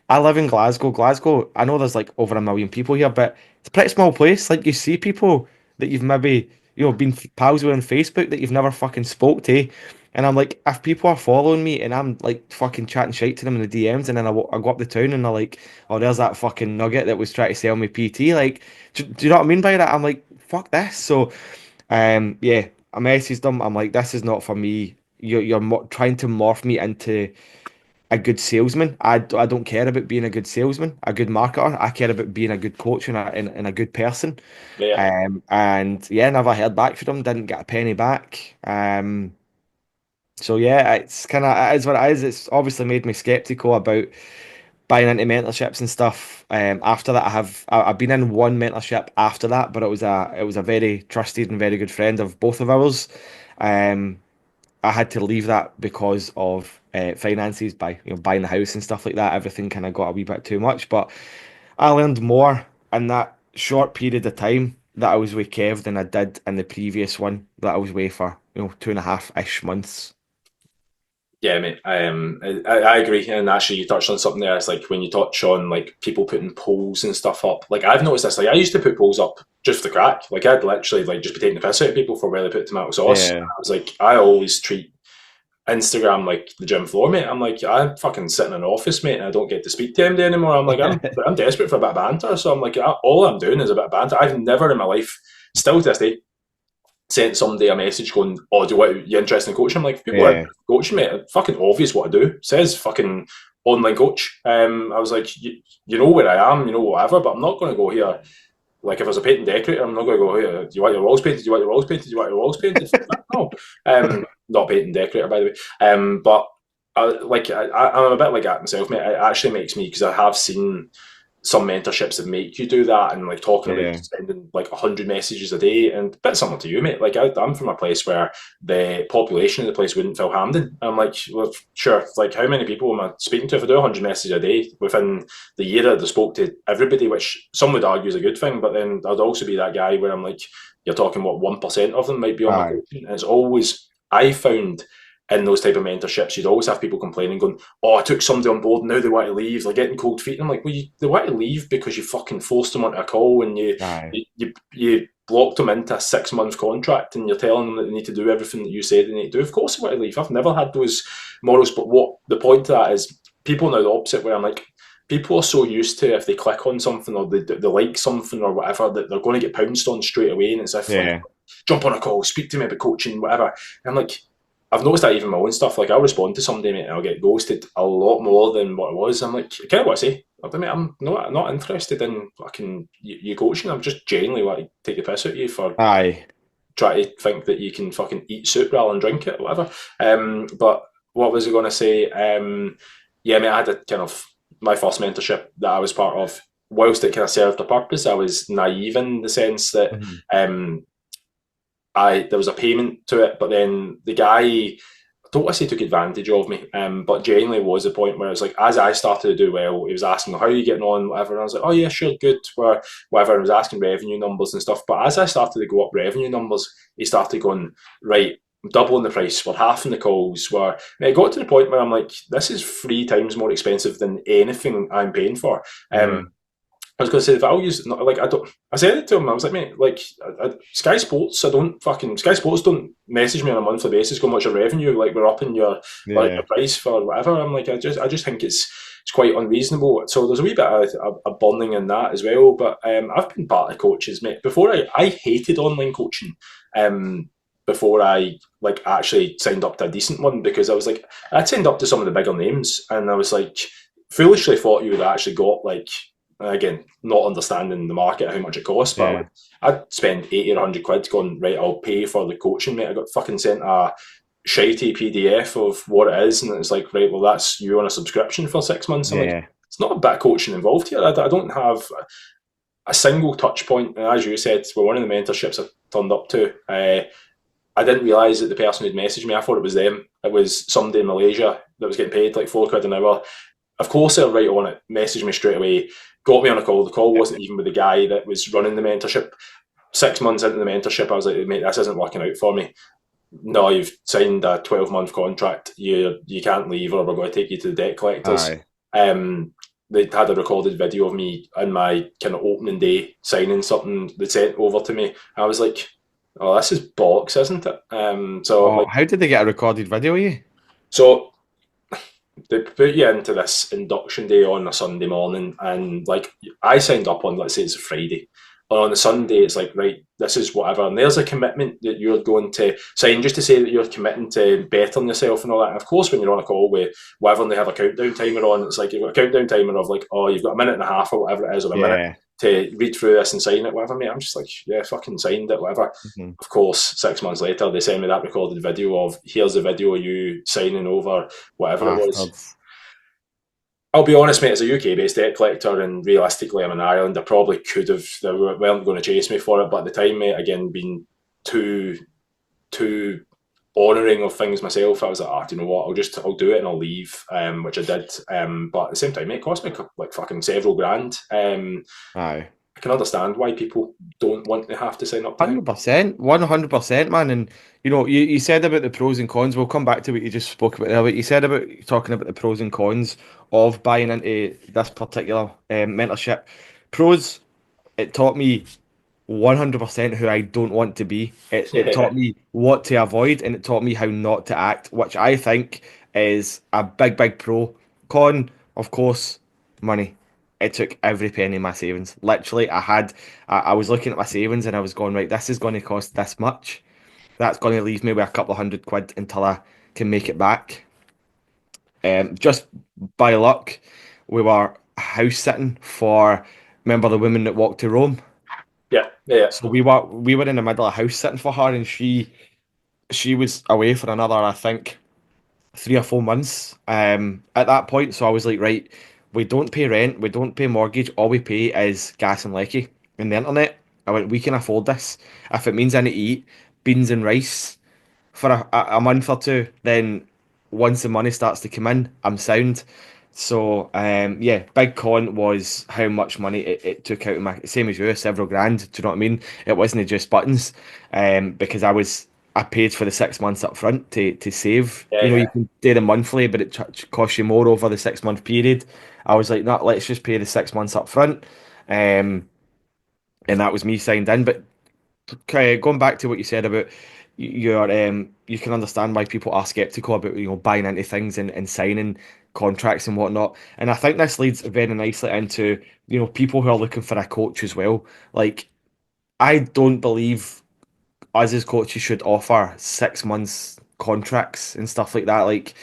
I live in Glasgow. Glasgow, I know there's like over 1 million people here, but it's a pretty small place. Like you see people that you've maybe, been pals with on Facebook that you've never fucking spoke to. And I'm like, if people are following me and I'm like fucking chatting shit to them in the DMs, and then I go up the town and they're like, oh, there's that fucking nugget that was trying to sell me PT. Like, do you know what I mean by that? I'm like, fuck this. So, yeah, I messaged them. I'm like, this is not for me. You're trying to morph me into a good salesman. I don't care about being a good salesman, a good marketer. I care about being a good coach and a good person. Yeah, And yeah, never heard back from them. Didn't get a penny back. So yeah, it's kind of it is what it is. It's obviously made me skeptical about buying into mentorships and stuff. After that, I've been in one mentorship after that, but it was a very trusted and very good friend of both of ours. Um, I had to leave that because of finances, by buying the house and stuff like that. Everything kind of got a wee bit too much, but I learned more in that short period of time that I was with Kev than I did in the previous one that I was with for, 2.5-ish months. Yeah, mate. I agree, and actually, you touched on something there. It's like when you touch on like people putting polls and stuff up. Like I've noticed this. Like I used to put polls up just for the crack. Like I'd literally like just be taking the piss out of people for where they put tomato sauce. Yeah. I was like, I always treat Instagram like the gym floor, mate. I'm like, I'm fucking sitting in an office, mate, and I don't get to speak to anybody anymore. I'm like, I'm desperate for a bit of banter, so I'm like, all I'm doing is a bit of banter. I've never in my life, still to this day, sent somebody a message going, "Oh, you interested in coaching?" I'm like, if people are Yeah. interested in coaching, mate, it's fucking obvious what I do. It says fucking online coach. I was like, you know where I am, you know whatever, but I'm not going to go here. Like if I was a painting decorator, I'm not going to go here. Do you want your walls painted? Do you want your walls painted? Do you want your walls painted? No, not a painting decorator, by the way. But I'm a bit like that myself, mate. It actually makes me, because I have seen some mentorships that make you do that, and like talking about Yeah. sending like 100 messages a day, and a bit similar to you, mate. Like I'm from a place where the population of the place wouldn't fill Hampden. I'm like, well, sure. Like how many people am I speaking to if I do 100 messages a day within the year? I'd have spoke to everybody, which some would argue is a good thing, but then I'd also be that guy where I'm like, you're talking what 1% of them might be on my Aye. coaching. And it's always I found in those type of mentorships, you'd always have people complaining, going, "Oh, I took somebody on board, now they want to leave. They're getting cold feet." And I'm like, "Well, they want to leave because you fucking forced them onto a call and Aye. you blocked them into a 6 month contract, and you're telling them that they need to do everything that you said they need to do. Of course, they want to leave. I've never had those morals, but what the point to that is, people now the opposite, where I'm like, people are so used to if they click on something or they like something or whatever that they're going to get pounced on straight away, and it's if like, Yeah. jump on a call, speak to me about coaching, whatever. And I'm like, I've noticed that even my own stuff. Like I'll respond to somebody, mate, and I'll get ghosted a lot more than what it was. I'm like, I kind of what I say. I mean, I'm not interested in fucking you coaching. I'm just genuinely want to take the piss out of you for Aye. trying to think that you can fucking eat soup rather than drink it, or whatever. But what was I going to say? Yeah, I mean, I had a kind of my first mentorship that I was part of. Whilst it kind of served a purpose, I was naive in the sense that Mhm. I there was a payment to it, but then the guy, I don't want to say took advantage of me, but genuinely was a point where it was like, as I started to do well, he was asking, "How are you getting on?" Whatever, and I was like, "Oh yeah, sure, good," whatever. And he was asking revenue numbers and stuff. But as I started to go up revenue numbers, he started going, "Right, I'm doubling the price. We're halving the calls." And it got to the point where I'm like, "This is 3 times more expensive than anything I'm paying for." Yeah. I was going to say the values, like I don't. I said it to him. I was like, mate, like Sky Sports. I don't fucking Sky Sports don't message me on a monthly basis going, "What's your revenue?" Like we're upping your like Yeah. your price for whatever. I'm like, I just think it's quite unreasonable. So there's a wee bit of a bonding in that as well. But I've been part of coaches, mate. Before I hated online coaching. Before I like actually signed up to a decent one, because I was like, I'd signed up to some of the bigger names, and I was like, foolishly thought you would actually got like, again, not understanding the market, how much it costs, but Yeah. like, I'd spend 80 or 100 quid going, right, I'll pay for the coaching, mate. I got fucking sent a shitey PDF of what it is, and it's like, right, well, that's you on a subscription for 6 months. I'm like, Yeah. it's not a bit of coaching involved here. I don't have a single touch point. And as you said, we're one of the mentorships I turned up to. I didn't realise that the person who'd messaged me, I thought it was them. It was somebody in Malaysia that was getting paid like £4 an hour. Of course, they're right on it, messaged me straight away, got me on a call. The call wasn't even with the guy that was running the mentorship. 6 months into the mentorship, I was like, mate, this isn't working out for me. No, you've signed a 12-month contract. You can't leave, or we're going to take you to the debt collectors. Aye. They had a recorded video of me on my kind of opening day signing something they sent over to me. I was like, oh, this is bollocks, isn't it? So I'm Oh, like, how did they get a recorded video of you? so they put you into this induction day on a Sunday morning, and like I signed up on, let's say it's a Friday, and on the Sunday it's like, right, this is whatever, and there's a commitment that you're going to sign just to say that you're committing to bettering yourself and all that. And of course, when you're on a call with whatever and they have a countdown timer on, it's like you've got a countdown timer of like, oh, you've got a minute and a half or whatever it is, or a minute Yeah. to read through this and sign it, whatever, mate. I'm just like, yeah, fucking signed it, whatever. Mhm. Of course, 6 months later, they send me that recorded video of, here's the video of you signing over whatever it was. Bastards. I'll be honest, mate, as a UK based debt collector, and realistically, I'm in Ireland, I probably could have, they weren't going to chase me for it, but at the time, mate, again, being too honouring of things myself, I was like, do you know what, I'll do it and I'll leave, which I did. But at the same time, mate, it cost me like fucking several grand. Aye. I can understand why people don't want to have to sign up to him. 100%, 100%, man. And you said about the pros and cons. We'll come back to what you just spoke about there. But you said about talking about the pros and cons of buying into this particular mentorship. Pros, it taught me 100% who I don't want to be. It taught Yeah, me what to avoid and it taught me how not to act, which I think is a big, big pro. Con, of course, money. It took every penny of my savings. Literally, I was looking at my savings and I was going, right, this is going to cost this much. That's going to leave me with a couple of £100 until I can make it back. Just by luck, we were house sitting for, remember the woman that walked to Rome? yeah, yeah. So we were in the middle of house sitting for her, and she was away for another, I think, 3 or 4 months. At that point, so I was like, right, we don't pay rent, we don't pay mortgage, all we pay is gas and lecky and the internet. I went, we can afford this. If it means I need to eat beans and rice for a month or two, then once the money starts to come in, I'm sound. So yeah, big con was how much money it took out of my same as you, several grand. Do you know what I mean? It wasn't just buttons, because I paid for the 6 months up front to save. Yeah, You yeah. can do the monthly, but it costs you more over the 6 month period. I was like, no, let's just pay the 6 months up front, and that was me signed in. But okay, going back to what you said about you can understand why people are skeptical about buying into things and signing contracts and whatnot. And I think this leads very nicely into people who are looking for a coach as well. Like I don't believe us as coaches should offer 6 months contracts and stuff like that. Like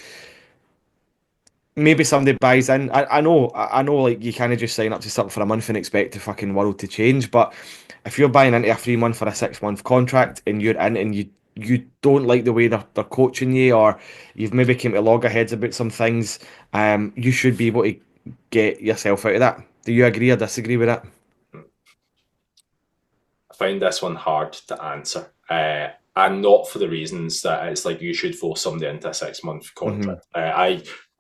maybe somebody buys in. I know, like you kind of just sign up to something for a month and expect the fucking world to change. But if you're buying into a 3 month for a 6 month contract and you're in and you don't like the way they're coaching you, or you've maybe came to loggerheads about some things, you should be able to get yourself out of that. Do you agree or disagree with that? I find this one hard to answer. And not for the reasons that it's like you should force somebody into a 6 month Hmm. contract.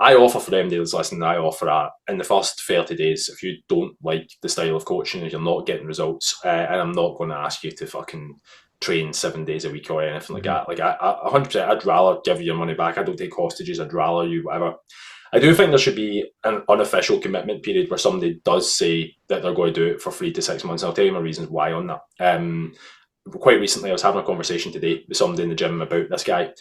I offer for them deals, listen, I offer in the first 30 days, if you don't like the style of coaching, if you're not getting results, and I'm not going to ask you to fucking train 7 days a week or anything like Hmm. that. Like, 100%, I'd rather give you your money back. I don't take hostages. I'd rather you, whatever. I do think there should be an unofficial commitment period where somebody does say that they're going to do it for 3 to 6 months. And I'll tell you my reasons why on that. Quite recently, I was having a conversation today with somebody in the gym about this guy.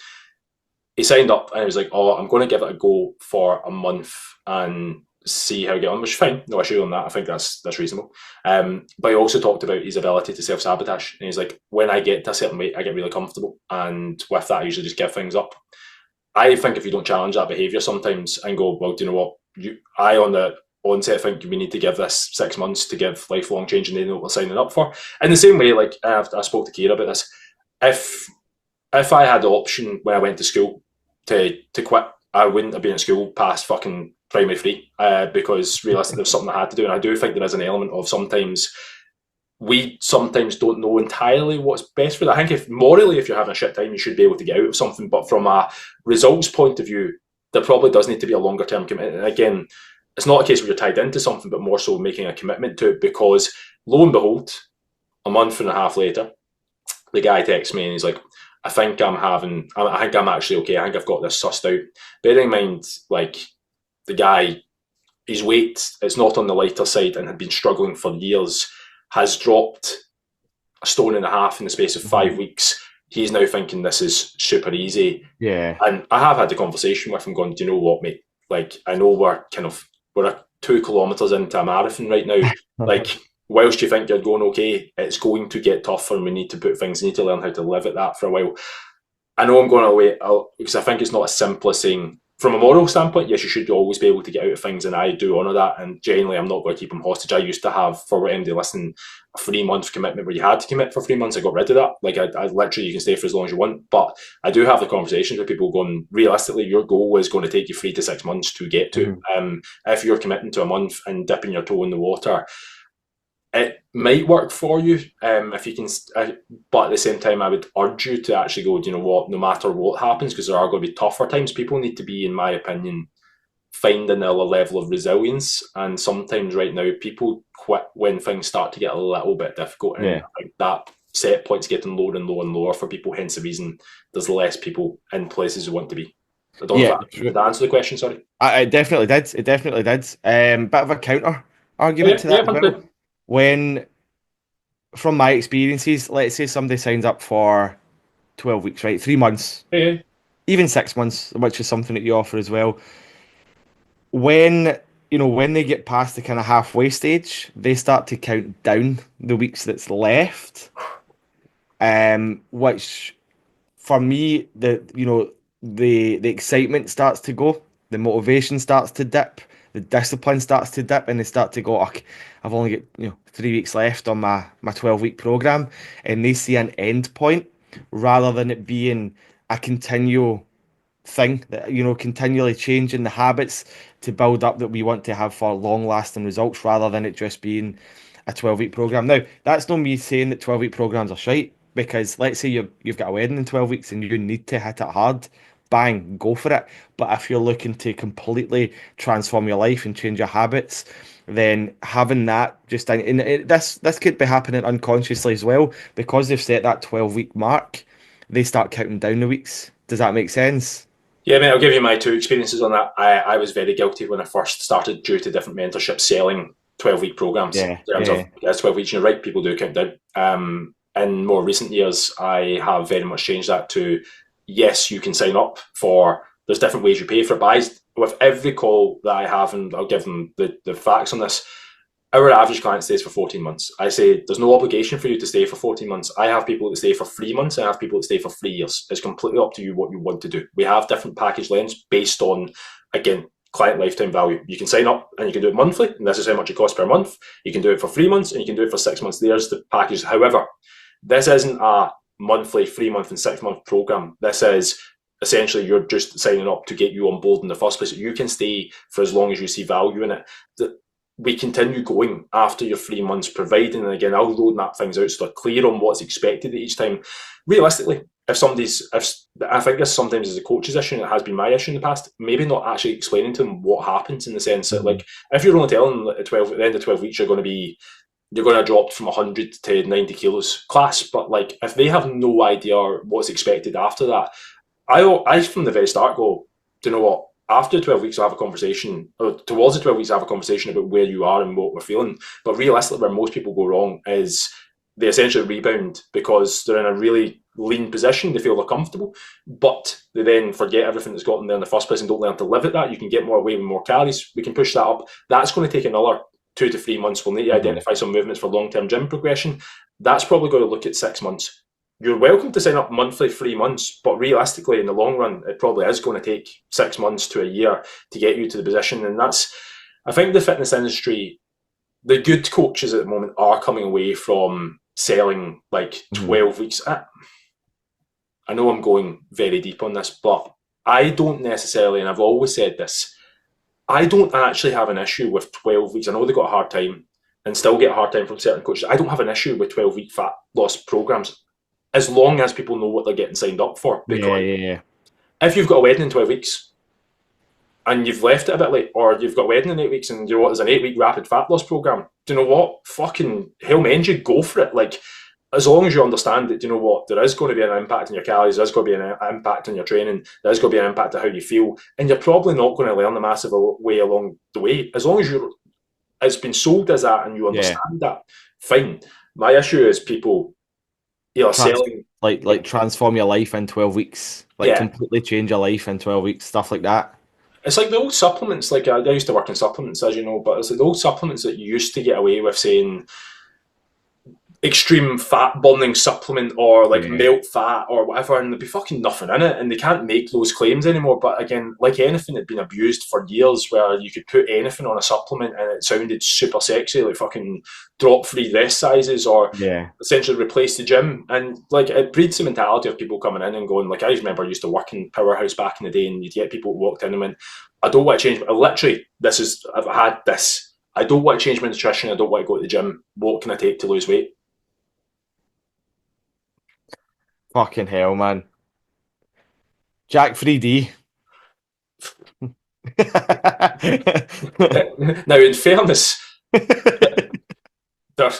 He signed up and he was like, "Oh, I'm going to give it a go for a month and see how I get on," which is fine, no issue on that. I think that's reasonable. But he also talked about his ability to self sabotage, and he's like, "When I get to a certain weight, I get really comfortable, and with that, I usually just give things up." I think if you don't challenge that behaviour sometimes and go, "Well, do you know what? I on the onset think we need to give this 6 months to give lifelong change, and they know what we're signing up for." In the same way, like I spoke to Kira about this, if I had the option when I went to school to quit, I wouldn't have been at school past fucking primary three, because realistically there's something I had to do, and I do think there is an element of sometimes we sometimes don't know entirely what's best for that. I think if morally, if you're having a shit time, you should be able to get out of something. But from a results point of view, there probably does need to be a longer term commitment. And again, it's not a case where you're tied into something, but more so making a commitment to it. Because lo and behold, a month and a half later, the guy texts me and he's like, I think I'm actually okay. I think I've got this sussed out. Bearing in mind, like, the guy, his weight is not on the lighter side and had been struggling for years, has dropped a stone and a half in the space of Hmm. 5 weeks. He's now thinking this is super easy. Yeah. And I have had the conversation with him going, "Do you know what, mate? Like, I know we're 2 kilometres into a marathon right now. Like, whilst you think you're going okay, it's going to get tougher and we need to put things, you need to learn how to live at that for a while." I know I'm going away because I think it's not as simple as saying, from a moral standpoint, yes, you should always be able to get out of things, and I do honour that. And generally, I'm not going to keep them hostage. I used to have, for MD listening, a 3 month commitment where you had to commit for 3 months. I got rid of that. Like, I literally, you can stay for as long as you want. But I do have the conversations with people going, realistically, your goal is going to take you 3 to 6 months to get to. Hmm. If you're committing to a month and dipping your toe in the water, it might work for you, if you can, but at the same time, I would urge you to actually go, "Do you know what, no matter what happens, because there are going to be tougher times, people need to be, in my opinion, find another level of resilience. And sometimes right now, people quit when things start to get a little bit difficult. And Yeah. I think that set point's getting lower and lower and lower for people, hence the reason there's less people in places who want to be. I don't know if Yeah, that did that answer the question, sorry. it definitely did. It definitely did. Bit of a counter Oh, argument yeah, to yeah, that as fun well. play. When, from my experiences, let's say somebody signs up for 12 weeks, right? 3 months, Yeah, yeah. even 6 months, which is something that you offer as well. When, when they get past the kind of halfway stage, they start to count down the weeks that's left, which for me, the excitement starts to go, the motivation starts to dip, the discipline starts to dip, and they start to go, "Ok, I've only got 3 weeks left on my 12-week program," and they see an end point rather than it being a continual thing that continually changing the habits to build up that we want to have for long lasting results rather than it just being a 12-week program. Now, that's not me saying that 12-week programs are shite, because let's say you've got a wedding in 12 weeks and you need to hit it hard, bang, go for it. But if you're looking to completely transform your life and change your habits, then having that just this could be happening unconsciously as well, because they've set that 12-week mark. They start counting down the weeks. Does that make sense? Yeah, mate, I'll give you my two experiences on that. I was very guilty when I first started due to different mentorships selling 12-week programs. Yeah, In terms of, yeah, yes, 12 weeks, you're right, people do count down. In more recent years, I have very much changed that to, yes, you can sign up for, there's different ways you pay for it. But with every call that I have, and I'll give them the facts on this, our average client stays for 14 months. I say there's no obligation for you to stay for 14 months. I have people that stay for 3 months, and I have people that stay for 3 years. It's completely up to you what you want to do. We have different package lengths based on, again, client lifetime value. You can sign up and you can do it monthly, and this is how much it costs per month. You can do it for 3 months and you can do it for 6 months. There's the package. However, this isn't a monthly, 3 month, and 6 month program. This is essentially you're just signing up to get you on board in the first place. You can stay for as long as you see value in it. We continue going after your 3 months, providing, and again, I'll roadmap things out so they're clear on what's expected at each time. Realistically, if I think this sometimes is a coach's issue, and it has been my issue in the past, maybe not actually explaining to them what happens, in the sense that, mhm, like, if you're only telling them at the end of 12 weeks, you're going to drop from 100 to 90 kilos class, but like, if they have no idea what's expected after that, I from the very start go, do you know what? After 12 weeks, I have a conversation, or towards the 12 weeks, I have a conversation about where you are and what we're feeling. But realistically, where most people go wrong is they essentially rebound because they're in a really lean position. They feel they're comfortable, but they then forget everything that's got them there in the first place and don't learn to live at that. You can get more away with more calories. We can push that up. That's going to take another 2 to 3 months. We'll need to mhm. identify some movements for long term gym progression. That's probably going to look at 6 months. You're welcome to sign up monthly, 3 months, but realistically, in the long run, it probably is going to take 6 months to a year to get you to the position. And that's, I think, the fitness industry, the good coaches at the moment are coming away from selling like Mhm. 12 weeks. I know I'm going very deep on this, but I don't necessarily, and I've always said this, I don't actually have an issue with 12 weeks. I know they got a hard time and still get a hard time from certain coaches. I don't have an issue with 12-week fat loss programs as long as people know what they're getting signed up for. Yeah, Because yeah, yeah. if you've got a wedding in 12 weeks and you've left it a bit late, or you've got a wedding in 8 weeks and you know what, there's an 8 week rapid fat loss program, do you know what? Fucking hell mend you, go for it. Like, as long as you understand that, do you know what, there is going to be an impact on your calories, there's going to be an impact on your training, there's going to be an impact on how you feel, and you're probably not going to learn a massive way along the way. As long as it's been sold as that and you Yeah. understand that, fine. My issue is people, Trans selling, like transform your life in 12 weeks. Like yeah, completely change your life in 12 weeks, stuff like that. it's like the old supplements. Like, I used to work in supplements, as you know, but it's like the old supplements that you used to get away with saying extreme fat burning supplement or like Yeah. melt fat or whatever, and there'd be fucking nothing in it, and they can't make those claims anymore. But again, like anything, it'd been abused for years, where you could put anything on a supplement and it sounded super sexy, like fucking drop free dress sizes, or Yeah. essentially replace the gym. And like, it breeds the mentality of people coming in and going, like, I remember I used to work in Powerhouse back in the day, and you'd get people who walked in and went, I don't want to change. I literally, I've had this. I don't want to change my nutrition. I don't want to go to the gym. What can I take to lose weight? Fucking hell, man. Jack 3D. Now, in fairness, there,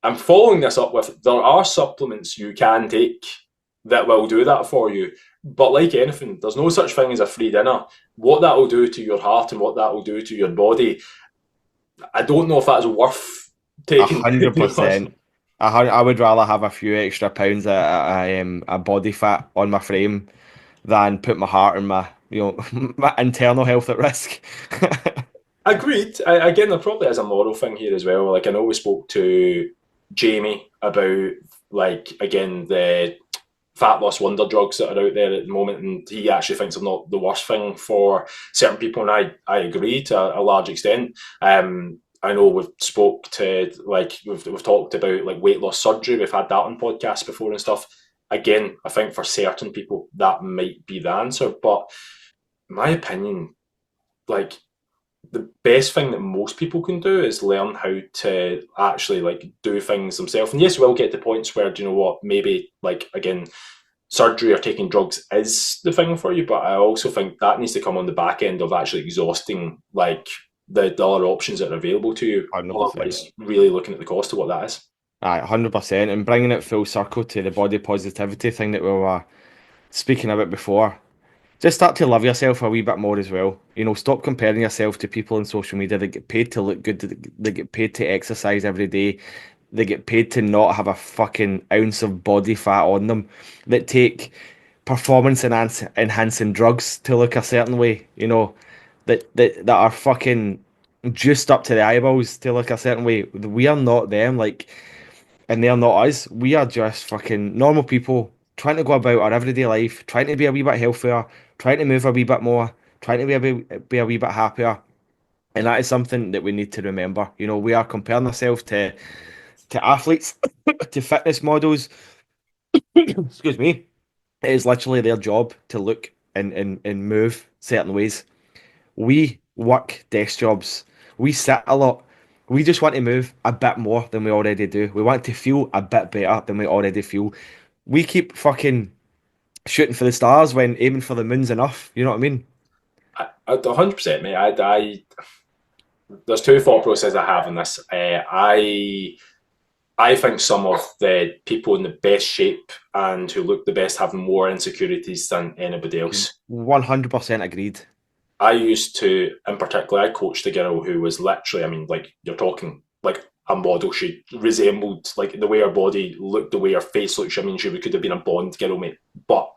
I'm following this up with there are supplements you can take that will do that for you. But like anything, there's no such thing as a free dinner. What that will do to your heart and what that will do to your body, I don't know if that's worth taking. 100%. I would rather have a few extra pounds a body fat on my frame than put my heart and my my internal health at risk. Agreed. Again, there probably is a moral thing here as well. Like I know we spoke to Jamie about like again the fat loss wonder drugs that are out there at the moment, and he actually thinks they're not the worst thing for certain people, and I agree to a large extent. I know we've spoke to like we've talked about like weight loss surgery. We've had that on podcasts before and stuff. Again, I think for certain people that might be the answer, but in my opinion, like the best thing that most people can do is learn how to actually like do things themselves. And yes, we'll get to points where do you know what, maybe like again, surgery or taking drugs is the thing for you. But I also think that needs to come on the back end of actually exhausting like the other options that are available to you. 100%. Otherwise, really looking at the cost of what that is. Aye, 100%. And bringing it full circle to the body positivity thing that we were speaking about before. Just start to love yourself a wee bit more as well. Stop comparing yourself to people on social media that get paid to look good, they get paid to exercise every day, they get paid to not have a fucking ounce of body fat on them, that take performance enhancing drugs to look a certain way, that are fucking juiced up to the eyeballs to look a certain way. We are not them, like, and they're not us. We are just fucking normal people trying to go about our everyday life, trying to be a wee bit healthier, trying to move a wee bit more, trying to be a wee bit happier. And that is something that we need to remember. We are comparing ourselves to athletes, to fitness models. Excuse me. It is literally their job to look and move certain ways. We work desk jobs. We sit a lot. We just want to move a bit more than we already do. We want to feel a bit better than we already feel. We keep fucking shooting for the stars when aiming for the moon's enough. You know what I mean? 100%, mate. There's two thought processes I have in this. I think some of the people in the best shape and who look the best have more insecurities than anybody else. 100% agreed. I used to, in particular, I coached a girl who was literally, I mean, like, you're talking like a model. She resembled, like, the way her body looked, the way her face looked. I mean, she could have been a Bond girl, mate. But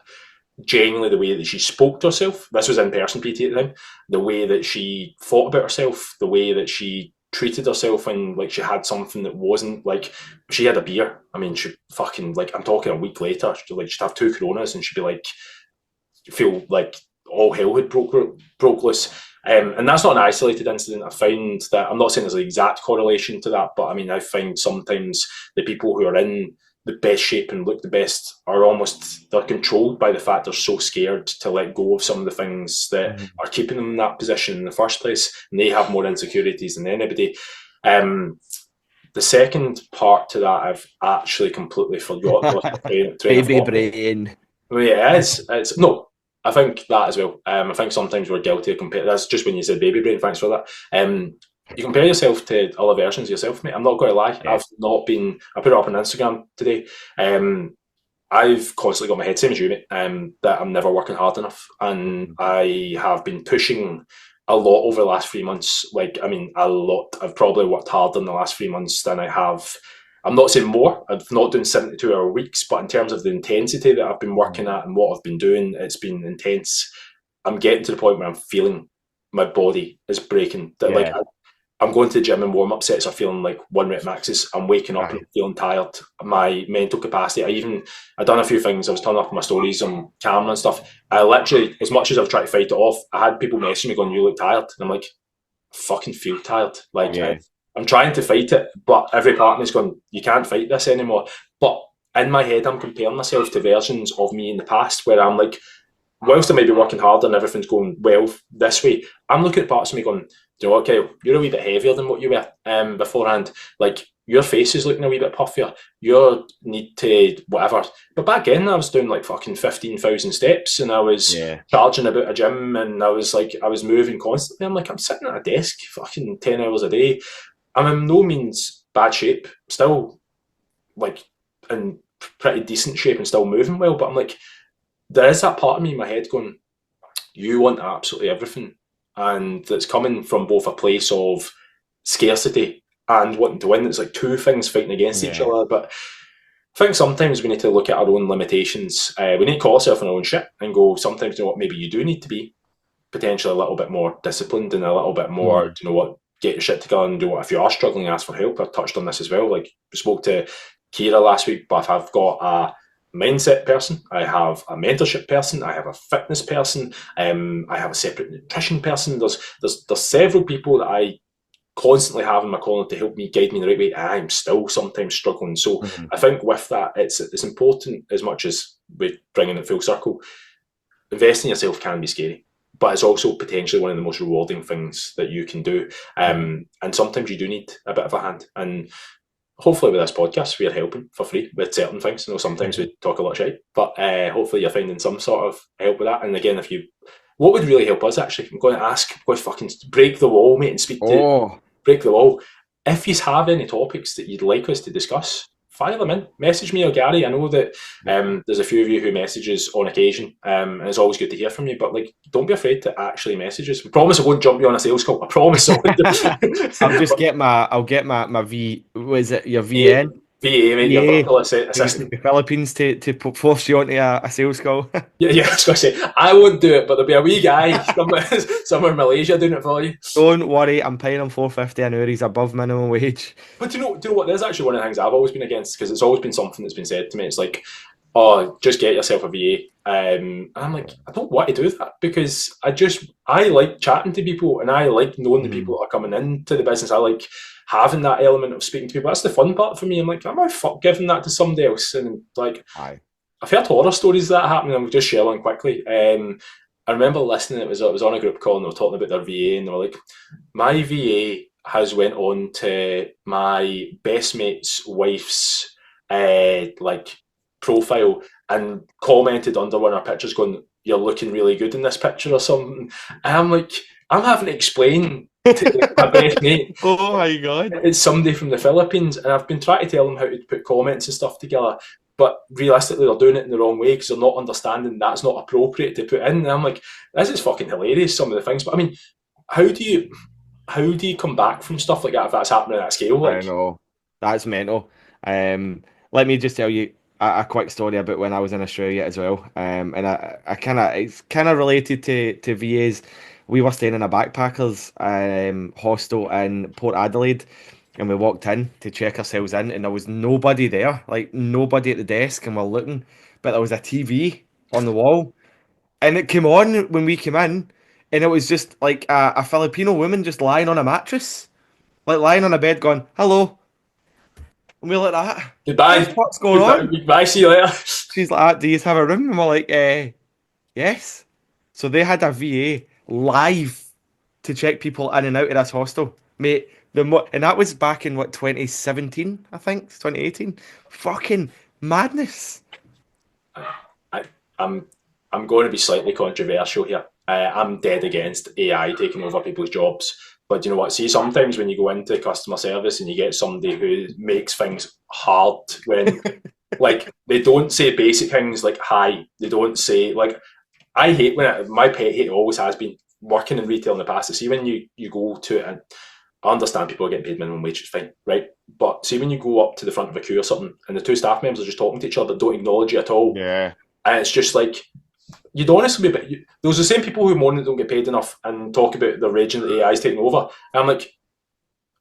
genuinely, the way that she spoke to herself, this was in person PT at the time, the way that she thought about herself, the way that she treated herself when like she had something that wasn't like she had a beer. I mean, she fucking like I'm talking a week later, she'd have two Coronas and she'd be like feel like all hell had broke loose. And that's not an isolated incident. I found that I'm not saying there's an exact correlation to that, but I mean I find sometimes the people who are in the best shape and look the best are they're controlled by the fact they're so scared to let go of some of the things that are keeping them in that position in the first place, and they have more insecurities than anybody. The second part to that I've actually completely forgotten. Baby brain. Well, yeah, it's no, I think that as well. I think sometimes we're guilty of comparing. That's just when you said baby brain. Thanks for that. You compare yourself to other versions of yourself, mate. I'm not going to lie. Yeah. I put it up on Instagram today. I've constantly got my head, same as you, mate, that I'm never working hard enough. And I have been pushing a lot over the last 3 months. Like, I mean, a lot. I've probably worked harder in the last 3 months than I have. I'm not saying more. I'm not doing 72-hour weeks, but in terms of the intensity that I've been working at and what I've been doing, it's been intense. I'm getting to the point where I'm feeling my body is breaking. Yeah. Like, I'm going to the gym and warm-up sets are feeling like 1 rep maxes. I'm waking up and feeling tired. My mental capacity, I done a few things. I was turning up my stories on camera and stuff. I literally, as much as I've tried to fight it off, I had people messaging me going, you look tired. And I'm like, I fucking feel tired. Like, I'm trying to fight it, but every part of me's going, you can't fight this anymore. But in my head, I'm comparing myself to versions of me in the past where I'm like, whilst I may be working harder and everything's going well this way, I'm looking at parts of me going, do you know what, Kyle, you're a wee bit heavier than what you were beforehand. Like, your face is looking a wee bit puffier. You need to whatever. But back then, I was doing like fucking 15,000 steps, and I was Yeah. charging about a gym, and I was moving constantly. I'm like, I'm sitting at a desk, fucking 10 hours a day. I'm in no means bad shape, still like in pretty decent shape and still moving well. But I'm like, there is that part of me in my head going, you want absolutely everything, and that's coming from both a place of scarcity and wanting to win. It's like two things fighting against each Yeah. other. But I think sometimes we need to look at our own limitations. We need to call ourselves on our own shit and go, sometimes, you know what, maybe you do need to be potentially a little bit more disciplined and a little bit more, Mm. you know what, get your shit together and do what. If you are struggling, ask for help. I touched on this as well. Like, we spoke to Kira last week, but if I've got a mindset person, I have a mentorship person, I have a fitness person, I have a separate nutrition person. There's several people that I constantly have in my corner to help me guide me in the right way. I'm still sometimes struggling. So Mhm. I think with that, it's important, as much as we're bringing it full circle. Investing in yourself can be scary, but it's also potentially one of the most rewarding things that you can do. And sometimes you do need a bit of a hand. And hopefully with this podcast, we're helping for free with certain things. You know, sometimes we talk a lot of shit, but hopefully you're finding some sort of help with that. And again, what would really help us, actually, I'm going to ask, I'm going to fucking break the wall, mate, and Oh, break the wall. If you have any topics that you'd like us to discuss, fire them in. Message me or Gary. I know that there's a few of you who messages on occasion, and it's always good to hear from you. But like, don't be afraid to actually message us. We promise I won't jump you on a sales call. I promise I won't. I'll get my was it your VA, VN? VA, mate, your VA virtual to assistant. the Philippines to force you onto a sales call. Yeah, yeah, I was going to say, I won't do it, but there'll be a wee guy somewhere in Malaysia doing it for you. Don't worry, I'm paying him 450 an hour. He's above minimum wage. But do you know what? There's actually one of the things I've always been against, because it's always been something that's been said to me. It's like, oh, just get yourself a VA. And I'm like, I don't want to do that, because I like chatting to people, and I like knowing the people that are coming into the business. I like having that element of speaking to people. That's the fun part for me. I'm like, am I fuck giving that to somebody else? And like, Aye. I've heard horror stories of that happening. I'll just share one quickly. I remember listening. It was on a group call, and they were talking about their VA, and they were like, my VA has went on to my best mate's wife's like profile and commented under one of our pictures, going, "You're looking really good in this picture" or something. And I'm like, I'm having to explain to my best mate. Oh my god. It's somebody from the Philippines, and I've been trying to tell them how to put comments and stuff together, but realistically, they're doing it in the wrong way, because they're not understanding that's not appropriate to put in. And I'm like, this is fucking hilarious, some of the things. But I mean, how do you come back from stuff like that if that's happening at that scale? I Like, know. That's mental. Let me just tell you a quick story about when I was in Australia as well. And I kind of it's kind of related to VAs. We were staying in a backpackers hostel in Port Adelaide, and we walked in to check ourselves in, and there was nobody there, like nobody at the desk, and we're looking, but there was a TV on the wall, and it came on when we came in, and it was just like a Filipino woman just lying on a mattress, like lying on a bed, going hello, and we're like that. What the goodbye, fuck's going goodbye, on? goodbye, see you later. She's like, do you have a room? And we're like, yes. So they had a VA live to check people in and out of this hostel, mate. And that was back in what 2017, I think, 2018. Fucking madness. I, I'm I'm going to be slightly controversial here. I'm dead against AI taking over people's jobs. But you know what? See, sometimes when you go into customer service and you get somebody who makes things hard, when like they don't say basic things like hi, they don't say like, I hate my pet hate always has been working in retail in the past. See, when you go to, and I understand people are getting paid minimum wage, it's fine, right? But see, when you go up to the front of a queue or something, and the two staff members are just talking to each other, don't acknowledge you at all, Yeah. and it's just like, you'd honestly be. Those are the same people who moan that don't get paid enough and talk about the raging that AI is taking over. And I'm like,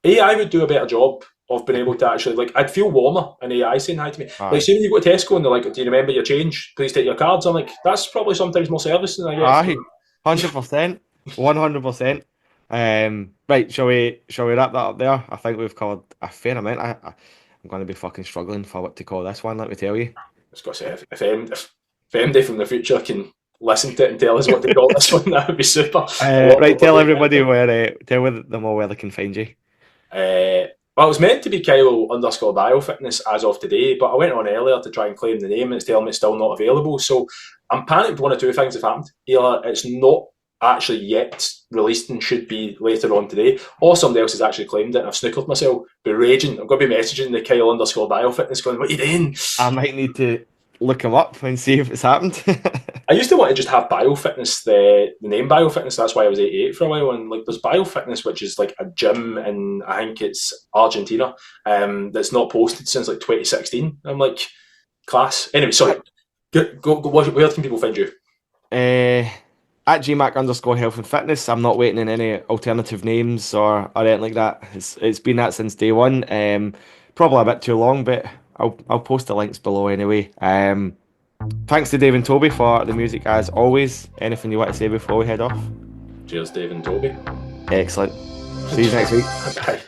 AI would do a better job of being able to actually, like, I'd feel warmer an AI saying hi to me. Like, Aye. see when you go to Tesco and they're like, do you remember your change? Please take your cards. I'm like, that's probably sometimes more service than I get. Aye. 100%. 100%. Right, shall we wrap that up there? I think we've covered a fair amount. I'm going to be fucking struggling for what to call this one, let me tell you. I was going to say, if MD from the future can listen to it and tell us what to call this one, that would be super. Right, tell everybody tell them all where they can find you. Well, it was meant to be Kyle underscore biofitness as of today, but I went on earlier to try and claim the name and it's telling me it's still not available. So I'm panicked one or two things have happened. Either it's not actually yet released and should be later on today, or somebody else has actually claimed it and I've snookered myself, be raging. I'm going to be messaging the Kyle underscore biofitness going, what are you doing? I might need to look him up and see if it's happened. I used to want to just have biofitness, the name biofitness. That's why I was 88 for a while. And like, there's biofitness, which is like a gym in I think it's Argentina, that's not posted since like 2016. I'm like, class. Anyway, sorry. Where can people find you? At GMAC underscore health and fitness. I'm not waiting in any alternative names or anything like that. It's been that since day one. Probably a bit too long, but I'll post the links below anyway. Thanks to Dave and Toby for the music as always. Anything you want to say before we head off? Cheers, Dave and Toby. Excellent. See you next week. Bye.